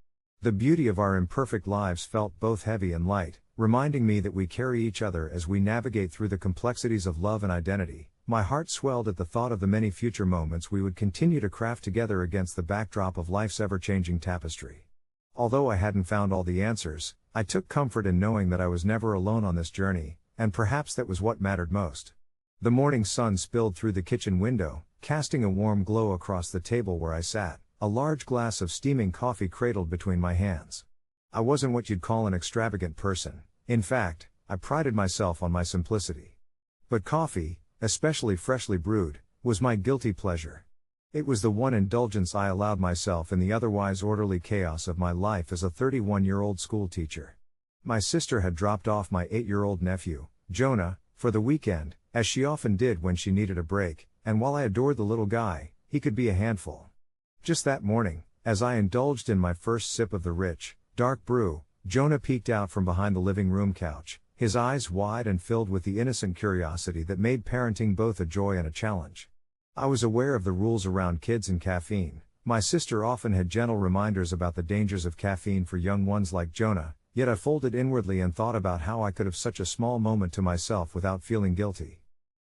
The beauty of our imperfect lives felt both heavy and light, reminding me that we carry each other as we navigate through the complexities of love and identity. My heart swelled at the thought of the many future moments we would continue to craft together against the backdrop of life's ever-changing tapestry. Although I hadn't found all the answers, I took comfort in knowing that I was never alone on this journey, and perhaps that was what mattered most. The morning sun spilled through the kitchen window, casting a warm glow across the table where I sat, a large glass of steaming coffee cradled between my hands. I wasn't what you'd call an extravagant person. In fact, I prided myself on my simplicity. But coffee, especially freshly brewed, was my guilty pleasure. It was the one indulgence I allowed myself in the otherwise orderly chaos of my life as a 31-year-old school teacher. My sister had dropped off my 8-year-old nephew, Jonah, for the weekend, as she often did when she needed a break, and while I adored the little guy, he could be a handful. Just that morning, as I indulged in my first sip of the rich, dark brew, Jonah peeked out from behind the living room couch, his eyes wide and filled with the innocent curiosity that made parenting both a joy and a challenge. I was aware of the rules around kids and caffeine. My sister often had gentle reminders about the dangers of caffeine for young ones like Jonah, yet I folded inwardly and thought about how I could have such a small moment to myself without feeling guilty.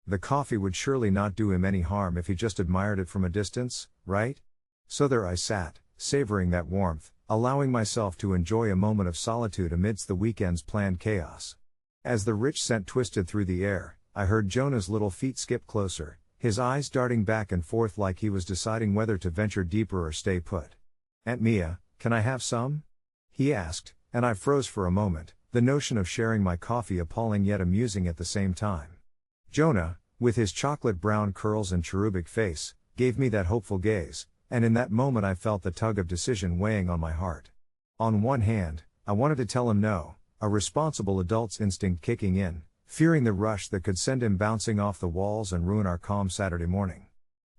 The coffee would surely not do him any harm if he just admired it from a distance, right? So there I sat, savoring that warmth, allowing myself to enjoy a moment of solitude amidst the weekend's planned chaos. As the rich scent twisted through the air, I heard Jonah's little feet skip closer, his eyes darting back and forth like he was deciding whether to venture deeper or stay put. "Aunt Mia, can I have some?" he asked, and I froze for a moment, the notion of sharing my coffee appalling yet amusing at the same time. Jonah, with his chocolate brown curls and cherubic face, gave me that hopeful gaze, and in that moment I felt the tug of decision weighing on my heart. On one hand, I wanted to tell him no, a responsible adult's instinct kicking in, fearing the rush that could send him bouncing off the walls and ruin our calm Saturday morning.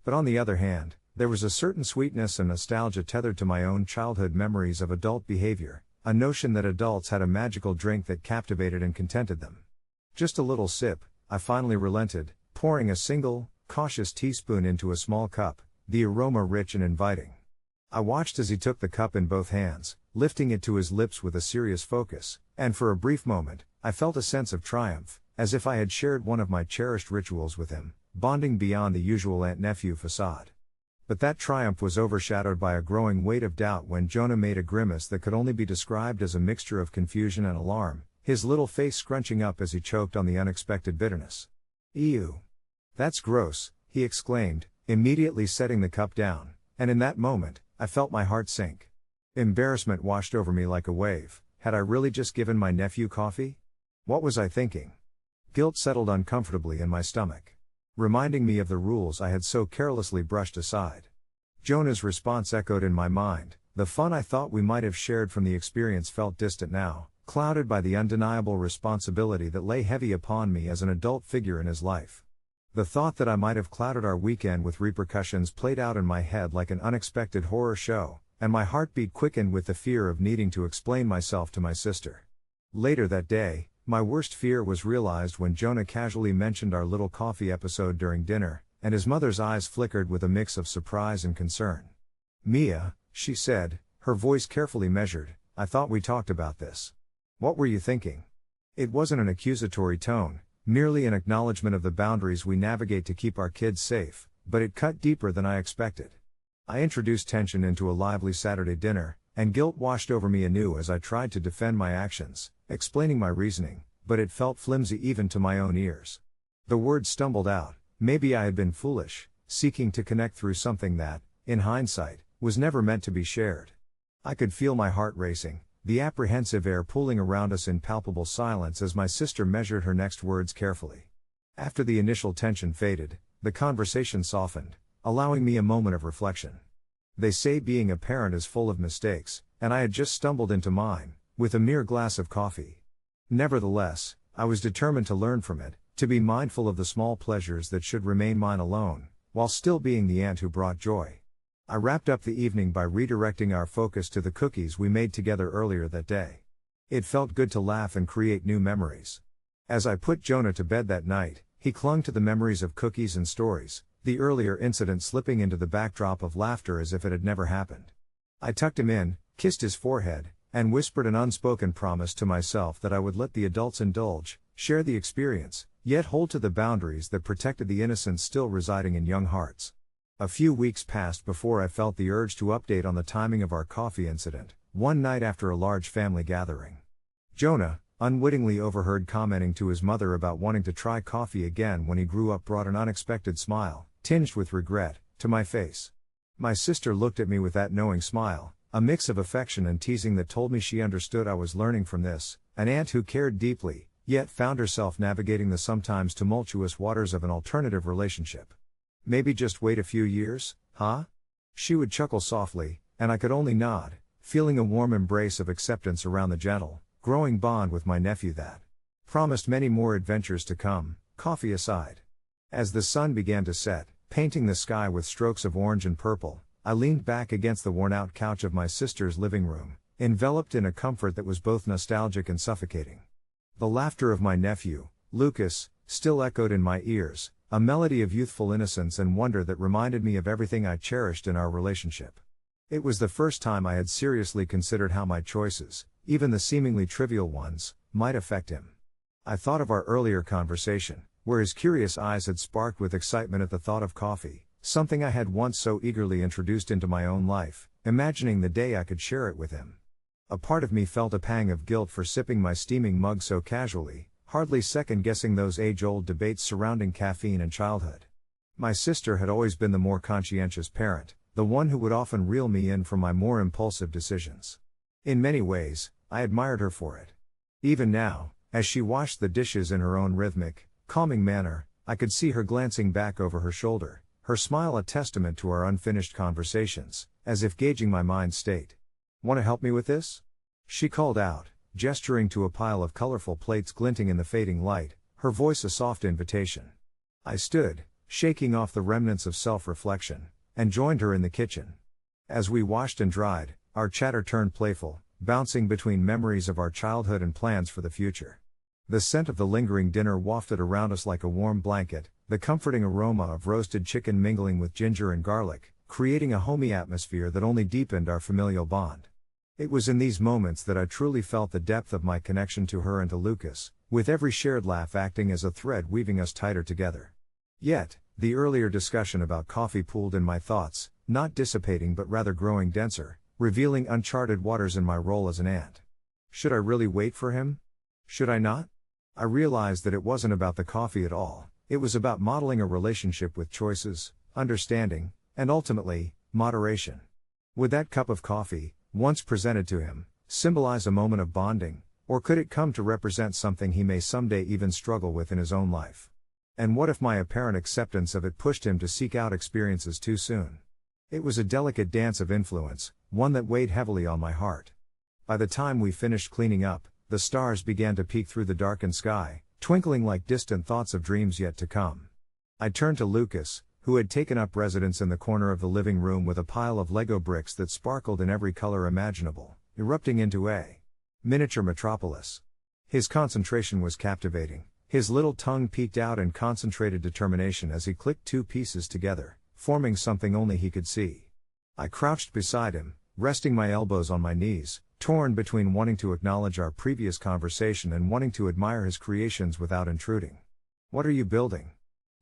But on the other hand, there was a certain sweetness and nostalgia tethered to my own childhood memories of adult behavior, a notion that adults had a magical drink that captivated and contented them. Just a little sip, I finally relented, pouring a single, cautious teaspoon into a small cup, the aroma rich and inviting. I watched as he took the cup in both hands, lifting it to his lips with a serious focus, and for a brief moment, I felt a sense of triumph, as if I had shared one of my cherished rituals with him, bonding beyond the usual aunt-nephew facade. But that triumph was overshadowed by a growing weight of doubt when Jonah made a grimace that could only be described as a mixture of confusion and alarm, his little face scrunching up as he choked on the unexpected bitterness. "Ew. That's gross," he exclaimed, immediately setting the cup down, and in that moment, I felt my heart sink. Embarrassment washed over me like a wave. Had I really just given my nephew coffee? What was I thinking? Guilt settled uncomfortably in my stomach, reminding me of the rules I had so carelessly brushed aside. Jonah's response echoed in my mind. The fun I thought we might have shared from the experience felt distant now, clouded by the undeniable responsibility that lay heavy upon me as an adult figure in his life. The thought that I might have clouded our weekend with repercussions played out in my head like an unexpected horror show, and my heartbeat quickened with the fear of needing to explain myself to my sister. Later that day, my worst fear was realized when Jonah casually mentioned our little coffee episode during dinner, and his mother's eyes flickered with a mix of surprise and concern. "Mia," she said, her voice carefully measured, "I thought we talked about this. What were you thinking?" It wasn't an accusatory tone, merely an acknowledgement of the boundaries we navigate to keep our kids safe, but it cut deeper than I expected. I introduced tension into a lively Saturday dinner, and guilt washed over me anew as I tried to defend my actions, explaining my reasoning, but it felt flimsy even to my own ears. The words stumbled out. Maybe I had been foolish, seeking to connect through something that, in hindsight, was never meant to be shared. I could feel my heart racing, the apprehensive air pooling around us in palpable silence as my sister measured her next words carefully. After the initial tension faded, the conversation softened, allowing me a moment of reflection. They say being a parent is full of mistakes, and I had just stumbled into mine, with a mere glass of coffee. Nevertheless, I was determined to learn from it, to be mindful of the small pleasures that should remain mine alone, while still being the aunt who brought joy. I wrapped up the evening by redirecting our focus to the cookies we made together earlier that day. It felt good to laugh and create new memories. As I put Jonah to bed that night, he clung to the memories of cookies and stories, the earlier incident slipping into the backdrop of laughter as if it had never happened. I tucked him in, kissed his forehead, and whispered an unspoken promise to myself that I would let the adults indulge, share the experience, yet hold to the boundaries that protected the innocence still residing in young hearts. A few weeks passed before I felt the urge to update on the timing of our coffee incident, one night after a large family gathering. Jonah, unwittingly overheard commenting to his mother about wanting to try coffee again when he grew up, brought an unexpected smile, tinged with regret, to my face. My sister looked at me with that knowing smile, a mix of affection and teasing that told me she understood I was learning from this, an aunt who cared deeply, yet found herself navigating the sometimes tumultuous waters of an alternative relationship. "Maybe just wait a few years, huh?" She would chuckle softly, and I could only nod, feeling a warm embrace of acceptance around the gentle, growing bond with my nephew that promised many more adventures to come, coffee aside. As the sun began to set, painting the sky with strokes of orange and purple, I leaned back against the worn-out couch of my sister's living room, enveloped in a comfort that was both nostalgic and suffocating. The laughter of my nephew, Lucas, still echoed in my ears, a melody of youthful innocence and wonder that reminded me of everything I cherished in our relationship. It was the first time I had seriously considered how my choices, even the seemingly trivial ones, might affect him. I thought of our earlier conversation, where his curious eyes had sparked with excitement at the thought of coffee, something I had once so eagerly introduced into my own life, imagining the day I could share it with him. A part of me felt a pang of guilt for sipping my steaming mug so casually, hardly second-guessing those age-old debates surrounding caffeine and childhood. My sister had always been the more conscientious parent, the one who would often reel me in from my more impulsive decisions. In many ways, I admired her for it. Even now, as she washed the dishes in her own rhythmic, calming manner, I could see her glancing back over her shoulder, her smile a testament to our unfinished conversations, as if gauging my mind state. "Want to help me with this?" she called out, gesturing to a pile of colorful plates glinting in the fading light, her voice a soft invitation. I stood, shaking off the remnants of self-reflection, and joined her in the kitchen. As we washed and dried, our chatter turned playful, bouncing between memories of our childhood and plans for the future. The scent of the lingering dinner wafted around us like a warm blanket, the comforting aroma of roasted chicken mingling with ginger and garlic, creating a homey atmosphere that only deepened our familial bond. It was in these moments that I truly felt the depth of my connection to her and to Lucas, with every shared laugh acting as a thread weaving us tighter together. Yet, the earlier discussion about coffee pooled in my thoughts, not dissipating but rather growing denser, revealing uncharted waters in my role as an aunt. Should I really wait for him? Should I not? I realized that it wasn't about the coffee at all, it was about modeling a relationship with choices, understanding, and ultimately, moderation. Would that cup of coffee, once presented to him, symbolize a moment of bonding, or could it come to represent something he may someday even struggle with in his own life? And what if my apparent acceptance of it pushed him to seek out experiences too soon? It was a delicate dance of influence, one that weighed heavily on my heart. By the time we finished cleaning up, the stars began to peek through the darkened sky, twinkling like distant thoughts of dreams yet to come. I turned to Lucas, who had taken up residence in the corner of the living room with a pile of Lego bricks that sparkled in every color imaginable, erupting into a miniature metropolis. His concentration was captivating, his little tongue peeked out in concentrated determination as he clicked two pieces together, forming something only he could see. I crouched beside him, resting my elbows on my knees, torn between wanting to acknowledge our previous conversation and wanting to admire his creations without intruding. "What are you building?"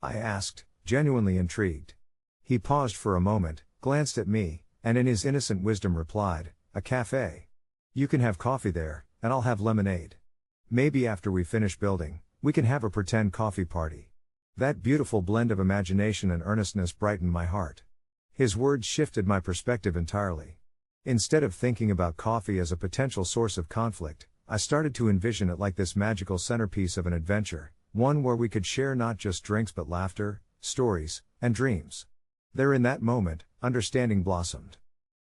I asked, genuinely intrigued. He paused for a moment, glanced at me, and in his innocent wisdom replied, "A cafe. You can have coffee there, and I'll have lemonade. Maybe after we finish building, we can have a pretend coffee party." That beautiful blend of imagination and earnestness brightened my heart. His words shifted my perspective entirely. Instead of thinking about coffee as a potential source of conflict, I started to envision it like this magical centerpiece of an adventure, one where we could share not just drinks but laughter, stories, and dreams. There in that moment, understanding blossomed.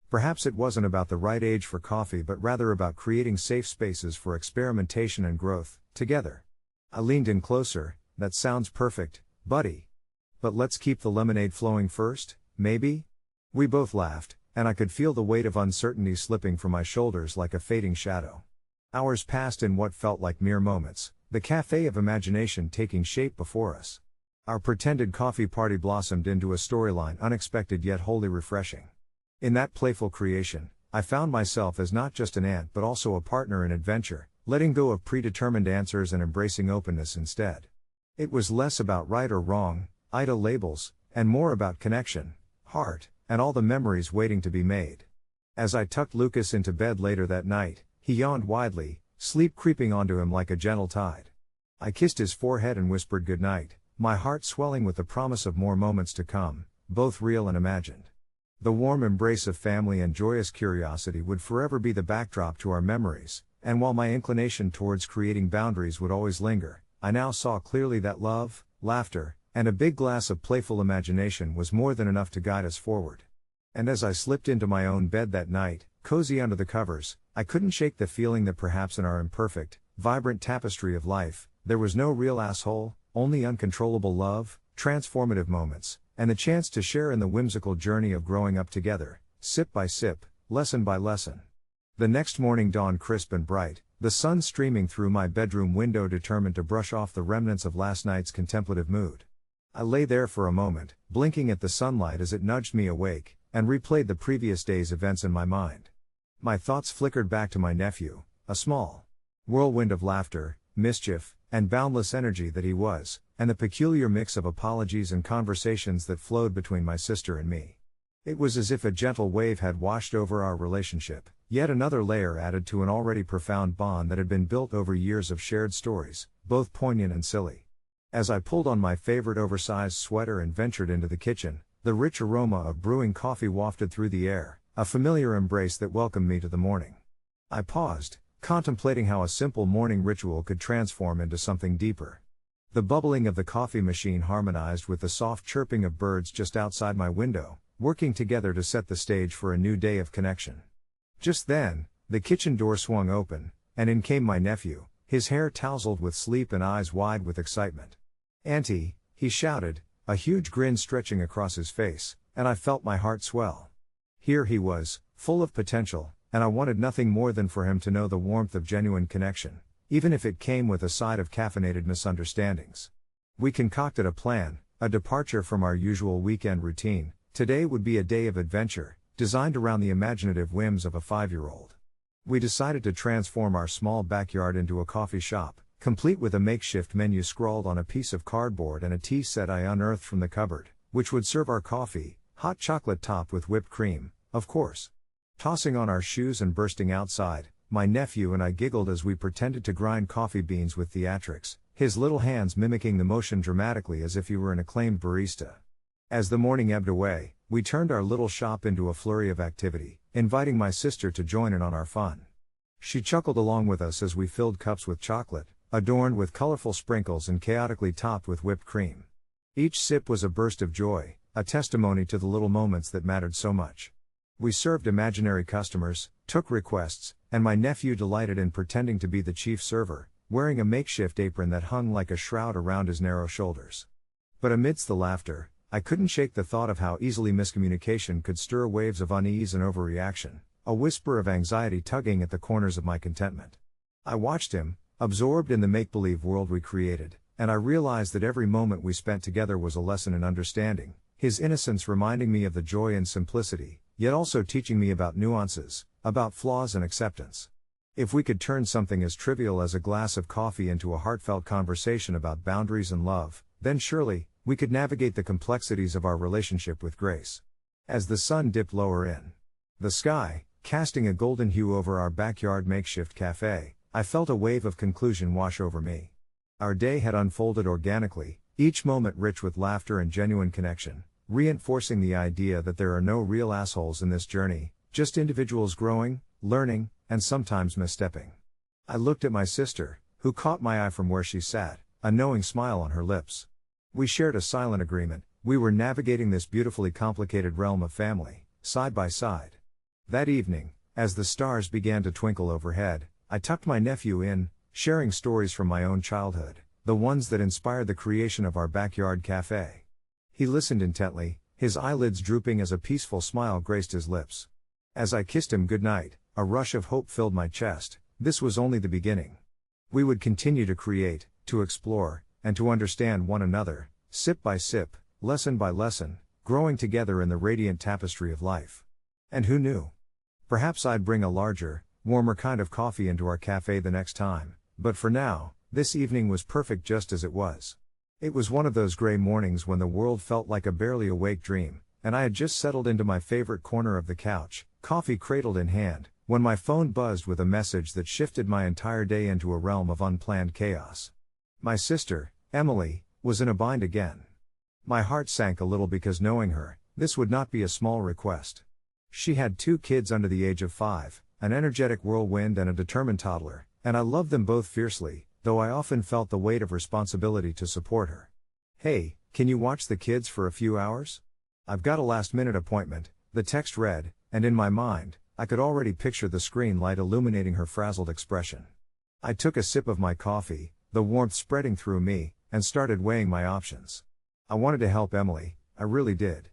Perhaps it wasn't about the right age for coffee but rather about creating safe spaces for experimentation and growth, together. I leaned in closer. "That sounds perfect, buddy. But let's keep the lemonade flowing first, maybe?" We both laughed, and I could feel the weight of uncertainty slipping from my shoulders like a fading shadow. Hours passed in what felt like mere moments, the cafe of imagination taking shape before us. Our pretended coffee party blossomed into a storyline unexpected yet wholly refreshing. In that playful creation, I found myself as not just an aunt but also a partner in adventure, letting go of predetermined answers and embracing openness instead. It was less about right or wrong, AITA labels, and more about connection, heart, and all the memories waiting to be made. As I tucked Lucas into bed later that night, he yawned widely, sleep creeping onto him like a gentle tide. I kissed his forehead and whispered goodnight, my heart swelling with the promise of more moments to come, both real and imagined. The warm embrace of family and joyous curiosity would forever be the backdrop to our memories, and while my inclination towards creating boundaries would always linger, I now saw clearly that love, laughter, and a big glass of playful imagination was more than enough to guide us forward. And as I slipped into my own bed that night, cozy under the covers, I couldn't shake the feeling that perhaps in our imperfect, vibrant tapestry of life, there was no real asshole, only uncontrollable love, transformative moments, and the chance to share in the whimsical journey of growing up together, sip by sip, lesson by lesson. The next morning dawned crisp and bright, the sun streaming through my bedroom window determined to brush off the remnants of last night's contemplative mood. I lay there for a moment, blinking at the sunlight as it nudged me awake, and replayed the previous day's events in my mind. My thoughts flickered back to my nephew, a small whirlwind of laughter, mischief, and boundless energy that he was, and the peculiar mix of apologies and conversations that flowed between my sister and me. It was as if a gentle wave had washed over our relationship, yet another layer added to an already profound bond that had been built over years of shared stories, both poignant and silly. As I pulled on my favorite oversized sweater and ventured into the kitchen, the rich aroma of brewing coffee wafted through the air, a familiar embrace that welcomed me to the morning. I paused, contemplating how a simple morning ritual could transform into something deeper. The bubbling of the coffee machine harmonized with the soft chirping of birds just outside my window, working together to set the stage for a new day of connection. Just then, the kitchen door swung open, and in came my nephew, his hair tousled with sleep and eyes wide with excitement. "Auntie," he shouted, a huge grin stretching across his face, and I felt my heart swell. Here he was, full of potential, and I wanted nothing more than for him to know the warmth of genuine connection, even if it came with a side of caffeinated misunderstandings. We concocted a plan, a departure from our usual weekend routine. Today would be a day of adventure, designed around the imaginative whims of a 5-year-old. We decided to transform our small backyard into a coffee shop, complete with a makeshift menu scrawled on a piece of cardboard and a tea set I unearthed from the cupboard, which would serve our coffee, hot chocolate topped with whipped cream, of course. Tossing on our shoes and bursting outside, my nephew and I giggled as we pretended to grind coffee beans with theatrics, his little hands mimicking the motion dramatically as if he were an acclaimed barista. As the morning ebbed away, we turned our little shop into a flurry of activity, inviting my sister to join in on our fun. She chuckled along with us as we filled cups with chocolate, adorned with colorful sprinkles and chaotically topped with whipped cream. Each sip was a burst of joy, a testimony to the little moments that mattered so much. We served imaginary customers, took requests, and my nephew delighted in pretending to be the chief server, wearing a makeshift apron that hung like a shroud around his narrow shoulders. But amidst the laughter, I couldn't shake the thought of how easily miscommunication could stir waves of unease and overreaction, a whisper of anxiety tugging at the corners of my contentment. I watched him, absorbed in the make-believe world we created, and I realized that every moment we spent together was a lesson in understanding, his innocence reminding me of the joy and simplicity, yet also teaching me about nuances, about flaws and acceptance. If we could turn something as trivial as a glass of coffee into a heartfelt conversation about boundaries and love, then surely, we could navigate the complexities of our relationship with grace. As the sun dipped lower in the sky, casting a golden hue over our backyard makeshift cafe, I felt a wave of conclusion wash over me. Our day had unfolded organically, each moment rich with laughter and genuine connection, reinforcing the idea that there are no real assholes in this journey, just individuals growing, learning, and sometimes misstepping. I looked at my sister, who caught my eye from where she sat, a knowing smile on her lips. We shared a silent agreement: we were navigating this beautifully complicated realm of family, side by side. That evening, as the stars began to twinkle overhead, I tucked my nephew in, sharing stories from my own childhood, the ones that inspired the creation of our backyard cafe. He listened intently, his eyelids drooping as a peaceful smile graced his lips. As I kissed him goodnight, a rush of hope filled my chest. This was only the beginning. We would continue to create, to explore, and to understand one another, sip by sip, lesson by lesson, growing together in the radiant tapestry of life. And who knew? Perhaps I'd bring a larger, warmer kind of coffee into our cafe the next time, but for now, this evening was perfect just as it was. It was one of those gray mornings when the world felt like a barely awake dream, and I had just settled into my favorite corner of the couch, coffee cradled in hand, when my phone buzzed with a message that shifted my entire day into a realm of unplanned chaos. My sister, Emily, was in a bind again. My heart sank a little because knowing her, this would not be a small request. She had 2 kids under the age of 5, an energetic whirlwind and a determined toddler, and I loved them both fiercely, though I often felt the weight of responsibility to support her. "Hey, can you watch the kids for a few hours? I've got a last-minute appointment," the text read, and in my mind, I could already picture the screen light illuminating her frazzled expression. I took a sip of my coffee, the warmth spreading through me, and started weighing my options. I wanted to help Emily, I really did.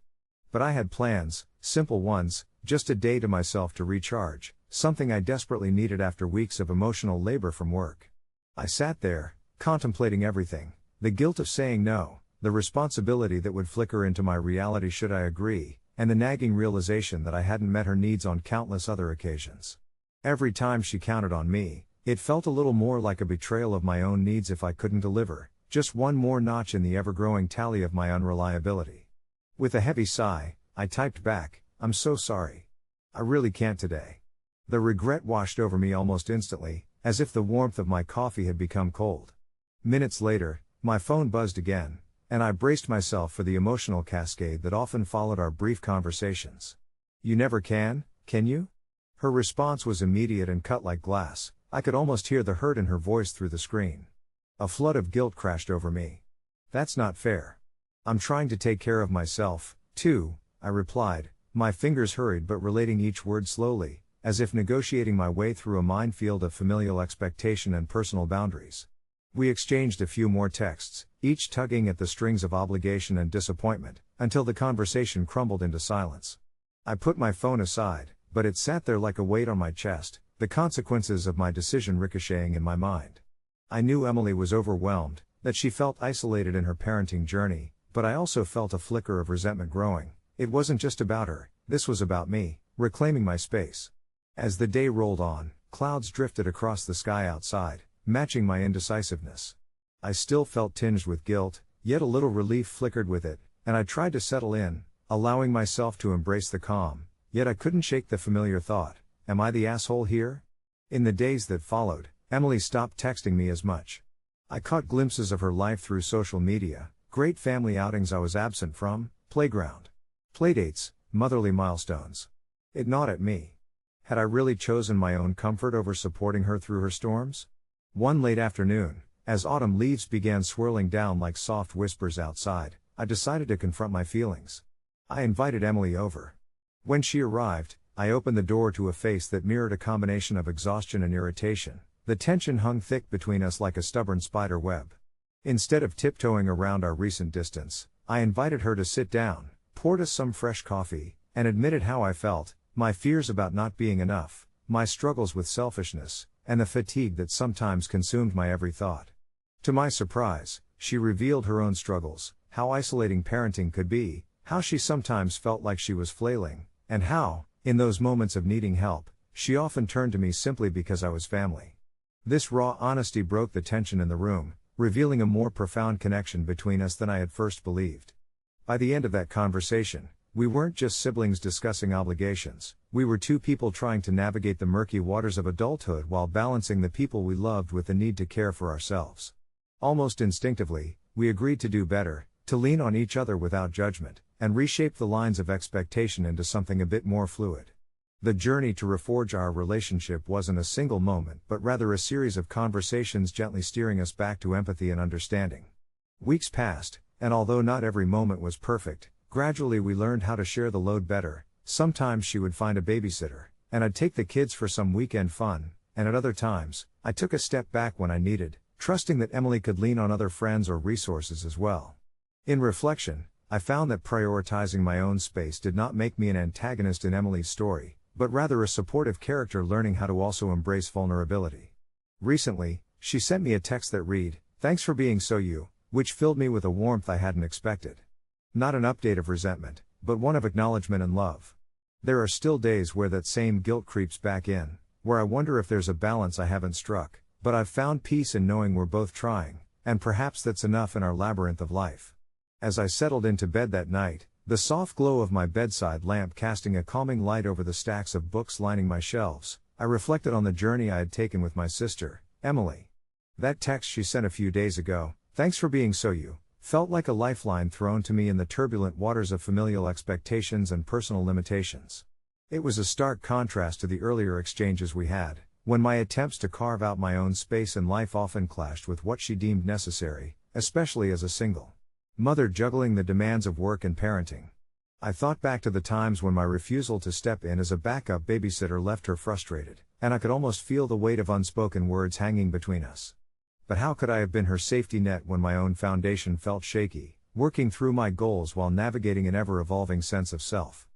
But I had plans, simple ones, just a day to myself to recharge, something I desperately needed after weeks of emotional labor from work. I sat there, contemplating everything: the guilt of saying no, the responsibility that would flicker into my reality should I agree, and the nagging realization that I hadn't met her needs on countless other occasions. Every time she counted on me, it felt a little more like a betrayal of my own needs if I couldn't deliver, just one more notch in the ever-growing tally of my unreliability. With a heavy sigh, I typed back, "I'm so sorry. I really can't today." The regret washed over me almost instantly, as if the warmth of my coffee had become cold. Minutes later, my phone buzzed again, and I braced myself for the emotional cascade that often followed our brief conversations. "You never can you?" Her response was immediate and cut like glass. I could almost hear the hurt in her voice through the screen. A flood of guilt crashed over me. "That's not fair. I'm trying to take care of myself, too," I replied, my fingers hurried but relating each word slowly, as if negotiating my way through a minefield of familial expectation and personal boundaries. We exchanged a few more texts, each tugging at the strings of obligation and disappointment, until the conversation crumbled into silence. I put my phone aside, but it sat there like a weight on my chest, the consequences of my decision ricocheting in my mind. I knew Emily was overwhelmed, that she felt isolated in her parenting journey, but I also felt a flicker of resentment growing. It wasn't just about her, this was about me, reclaiming my space. As the day rolled on, clouds drifted across the sky outside, matching my indecisiveness. I still felt tinged with guilt, yet a little relief flickered with it, and I tried to settle in, allowing myself to embrace the calm, yet I couldn't shake the familiar thought, am I the asshole here? In the days that followed, Emily stopped texting me as much. I caught glimpses of her life through social media, great family outings I was absent from, playground playdates, motherly milestones. It gnawed at me. Had I really chosen my own comfort over supporting her through her storms? One late afternoon, as autumn leaves began swirling down like soft whispers outside, I decided to confront my feelings. I invited Emily over. When she arrived, I opened the door to a face that mirrored a combination of exhaustion and irritation. The tension hung thick between us like a stubborn spider web. Instead of tiptoeing around our recent distance, I invited her to sit down, poured us some fresh coffee, and admitted how I felt, my fears about not being enough, my struggles with selfishness, and the fatigue that sometimes consumed my every thought. To my surprise, she revealed her own struggles, how isolating parenting could be, how she sometimes felt like she was flailing, and how, in those moments of needing help, she often turned to me simply because I was family. This raw honesty broke the tension in the room, revealing a more profound connection between us than I had first believed. By the end of that conversation, we weren't just siblings discussing obligations, we were two people trying to navigate the murky waters of adulthood while balancing the people we loved with the need to care for ourselves. Almost instinctively, we agreed to do better, to lean on each other without judgment, and reshape the lines of expectation into something a bit more fluid. The journey to reforge our relationship wasn't a single moment but rather a series of conversations gently steering us back to empathy and understanding. Weeks passed, and although not every moment was perfect, gradually we learned how to share the load better. Sometimes she would find a babysitter, and I'd take the kids for some weekend fun, and at other times, I took a step back when I needed, trusting that Emily could lean on other friends or resources as well. In reflection, I found that prioritizing my own space did not make me an antagonist in Emily's story, but rather a supportive character learning how to also embrace vulnerability. Recently, she sent me a text that read, "Thanks for being so you," which filled me with a warmth I hadn't expected. Not an update of resentment, but one of acknowledgement and love. There are still days where that same guilt creeps back in, where I wonder if there's a balance I haven't struck, but I've found peace in knowing we're both trying, and perhaps that's enough in our labyrinth of life. As I settled into bed that night, the soft glow of my bedside lamp casting a calming light over the stacks of books lining my shelves, I reflected on the journey I had taken with my sister, Emily. That text she sent a few days ago, "Thanks for being so you," felt like a lifeline thrown to me in the turbulent waters of familial expectations and personal limitations. It was a stark contrast to the earlier exchanges we had, when my attempts to carve out my own space in life often clashed with what she deemed necessary, especially as a single mother juggling the demands of work and parenting. I thought back to the times when my refusal to step in as a backup babysitter left her frustrated, and I could almost feel the weight of unspoken words hanging between us. But how could I have been her safety net when my own foundation felt shaky, working through my goals while navigating an ever-evolving sense of self?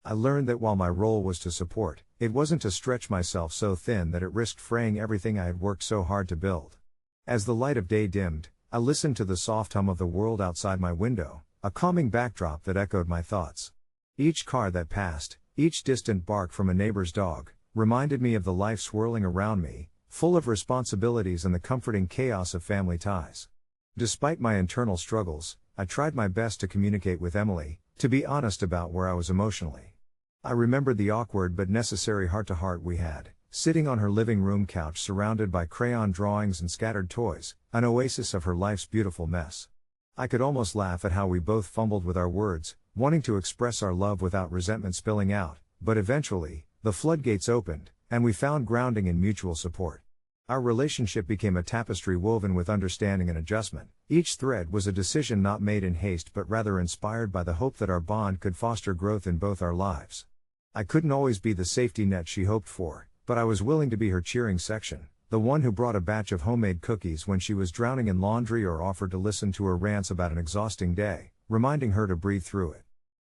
I learned that while my role was to support, it wasn't to stretch myself so thin that it risked fraying everything I had worked so hard to build. As the light of day dimmed, I listened to the soft hum of the world outside my window, a calming backdrop that echoed my thoughts. Each car that passed, each distant bark from a neighbor's dog, reminded me of the life swirling around me, full of responsibilities and the comforting chaos of family ties. Despite my internal struggles, I tried my best to communicate with Emily, to be honest about where I was emotionally. I remembered the awkward but necessary heart-to-heart we had, sitting on her living room couch surrounded by crayon drawings and scattered toys, an oasis of her life's beautiful mess. I could almost laugh at how we both fumbled with our words, wanting to express our love without resentment spilling out, but eventually, the floodgates opened, and we found grounding in mutual support. Our relationship became a tapestry woven with understanding and adjustment. Each thread was a decision not made in haste but rather inspired by the hope that our bond could foster growth in both our lives. I couldn't always be the safety net she hoped for, but I was willing to be her cheering section, the one who brought a batch of homemade cookies when she was drowning in laundry or offered to listen to her rants about an exhausting day, reminding her to breathe through it.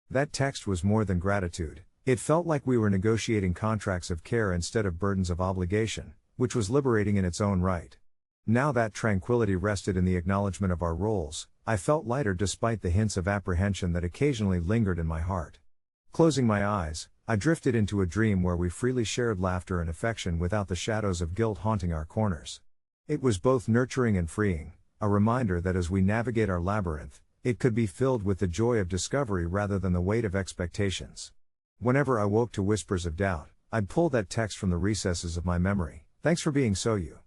That text was more than gratitude. It felt like we were negotiating contracts of care instead of burdens of obligation, which was liberating in its own right. Now that tranquility rested in the acknowledgement of our roles, I felt lighter despite the hints of apprehension that occasionally lingered in my heart. Closing my eyes, I drifted into a dream where we freely shared laughter and affection without the shadows of guilt haunting our corners. It was both nurturing and freeing, a reminder that as we navigate our labyrinth, it could be filled with the joy of discovery rather than the weight of expectations. Whenever I woke to whispers of doubt, I'd pull that text from the recesses of my memory. Thanks for being so you.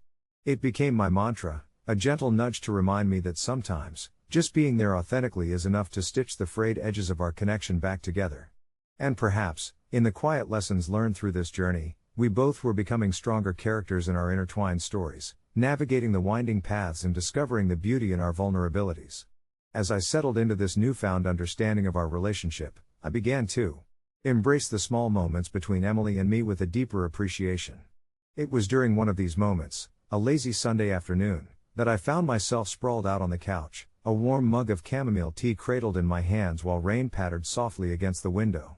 It became my mantra, a gentle nudge to remind me that sometimes, just being there authentically is enough to stitch the frayed edges of our connection back together. And perhaps, in the quiet lessons learned through this journey, we both were becoming stronger characters in our intertwined stories, navigating the winding paths and discovering the beauty in our vulnerabilities. As I settled into this newfound understanding of our relationship, I began to embrace the small moments between Emily and me with a deeper appreciation. It was during one of these moments, a lazy Sunday afternoon, that I found myself sprawled out on the couch, a warm mug of chamomile tea cradled in my hands while rain pattered softly against the window.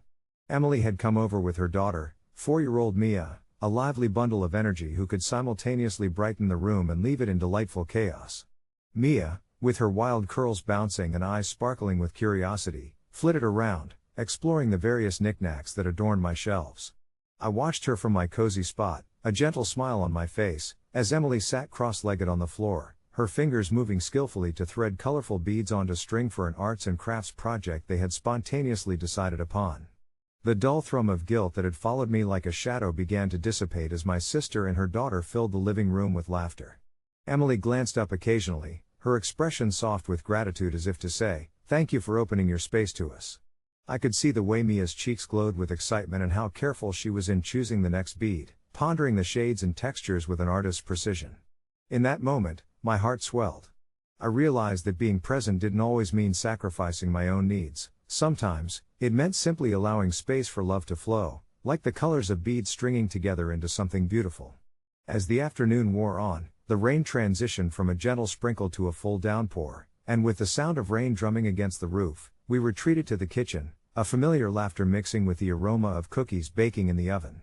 Emily had come over with her daughter, 4-year-old Mia, a lively bundle of energy who could simultaneously brighten the room and leave it in delightful chaos. Mia, with her wild curls bouncing and eyes sparkling with curiosity, flitted around, exploring the various knickknacks that adorned my shelves. I watched her from my cozy spot, a gentle smile on my face, as Emily sat cross-legged on the floor, her fingers moving skillfully to thread colorful beads onto string for an arts and crafts project they had spontaneously decided upon. The dull thrum of guilt that had followed me like a shadow began to dissipate as my sister and her daughter filled the living room with laughter. Emily glanced up occasionally, her expression soft with gratitude as if to say, "Thank you for opening your space to us." I could see the way Mia's cheeks glowed with excitement and how careful she was in choosing the next bead, pondering the shades and textures with an artist's precision. In that moment, my heart swelled. I realized that being present didn't always mean sacrificing my own needs. Sometimes, it meant simply allowing space for love to flow, like the colors of beads stringing together into something beautiful. As the afternoon wore on, the rain transitioned from a gentle sprinkle to a full downpour, and with the sound of rain drumming against the roof, we retreated to the kitchen, a familiar laughter mixing with the aroma of cookies baking in the oven.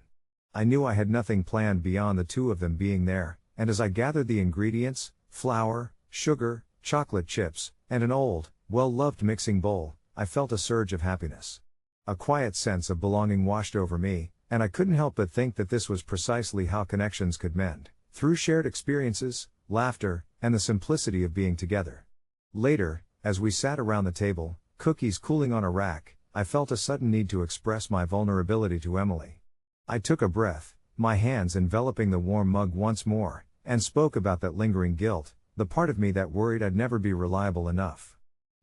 I knew I had nothing planned beyond the two of them being there, and as I gathered the ingredients, flour, sugar, chocolate chips, and an old, well-loved mixing bowl, I felt a surge of happiness. A quiet sense of belonging washed over me, and I couldn't help but think that this was precisely how connections could mend, through shared experiences, laughter, and the simplicity of being together. Later, as we sat around the table, cookies cooling on a rack, I felt a sudden need to express my vulnerability to Emily. I took a breath, my hands enveloping the warm mug once more, and spoke about that lingering guilt, the part of me that worried I'd never be reliable enough.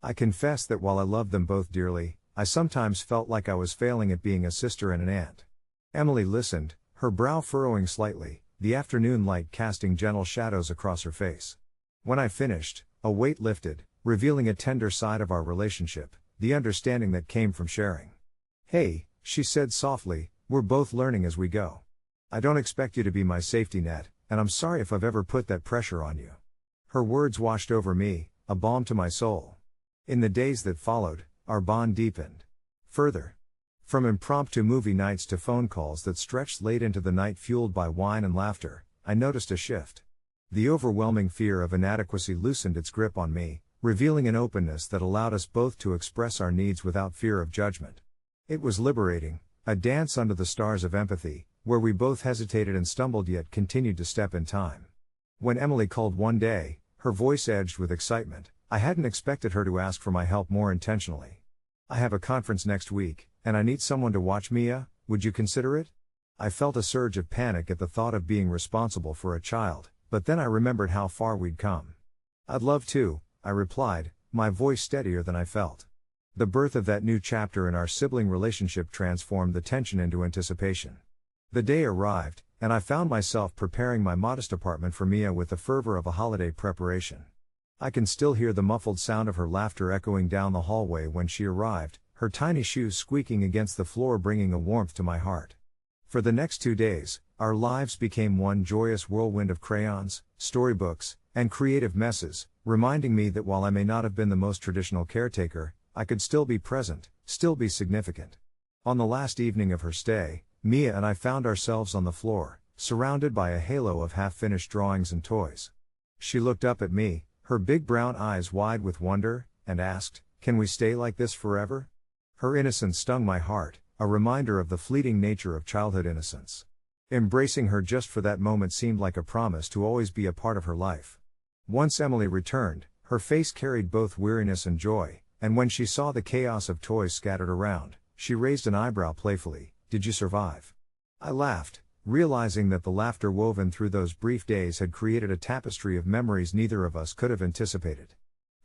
I confessed that while I loved them both dearly, I sometimes felt like I was failing at being a sister and an aunt. Emily listened, her brow furrowing slightly, the afternoon light casting gentle shadows across her face. When I finished, a weight lifted, revealing a tender side of our relationship, the understanding that came from sharing. "Hey," she said softly, "we're both learning as we go. I don't expect you to be my safety net, and I'm sorry if I've ever put that pressure on you." Her words washed over me, a balm to my soul. In the days that followed, our bond deepened. Further. From impromptu movie nights to phone calls that stretched late into the night fueled by wine and laughter, I noticed a shift. The overwhelming fear of inadequacy loosened its grip on me, revealing an openness that allowed us both to express our needs without fear of judgment. It was liberating, a dance under the stars of empathy, where we both hesitated and stumbled yet continued to step in time. When Emily called one day, her voice edged with excitement, I hadn't expected her to ask for my help more intentionally. "I have a conference next week, and I need someone to watch Mia, would you consider it?" I felt a surge of panic at the thought of being responsible for a child, but then I remembered how far we'd come. "I'd love to," I replied, my voice steadier than I felt. The birth of that new chapter in our sibling relationship transformed the tension into anticipation. The day arrived, and I found myself preparing my modest apartment for Mia with the fervor of a holiday preparation. I can still hear the muffled sound of her laughter echoing down the hallway when she arrived, her tiny shoes squeaking against the floor bringing a warmth to my heart. For the next 2 days, our lives became one joyous whirlwind of crayons, storybooks, and creative messes, reminding me that while I may not have been the most traditional caretaker, I could still be present, still be significant. On the last evening of her stay, Mia and I found ourselves on the floor, surrounded by a halo of half-finished drawings and toys. She looked up at me, her big brown eyes wide with wonder, and asked, "Can we stay like this forever?" Her innocence stung my heart, a reminder of the fleeting nature of childhood innocence. Embracing her just for that moment seemed like a promise to always be a part of her life. Once Emily returned, her face carried both weariness and joy, and when she saw the chaos of toys scattered around, she raised an eyebrow playfully. "Did you survive?" I laughed, realizing that the laughter woven through those brief days had created a tapestry of memories neither of us could have anticipated.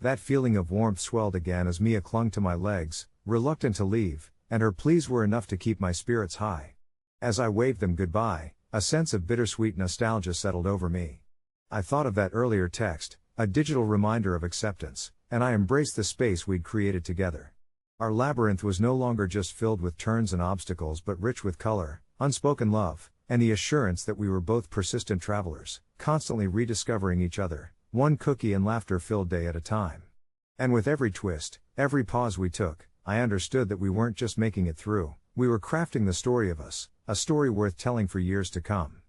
That feeling of warmth swelled again as Mia clung to my legs, reluctant to leave, and her pleas were enough to keep my spirits high. As I waved them goodbye, a sense of bittersweet nostalgia settled over me. I thought of that earlier text, a digital reminder of acceptance, and I embraced the space we'd created together. Our labyrinth was no longer just filled with turns and obstacles but rich with color, unspoken love, and the assurance that we were both persistent travelers, constantly rediscovering each other, one cookie and laughter-filled day at a time. And with every twist, every pause we took, I understood that we weren't just making it through, we were crafting the story of us, a story worth telling for years to come.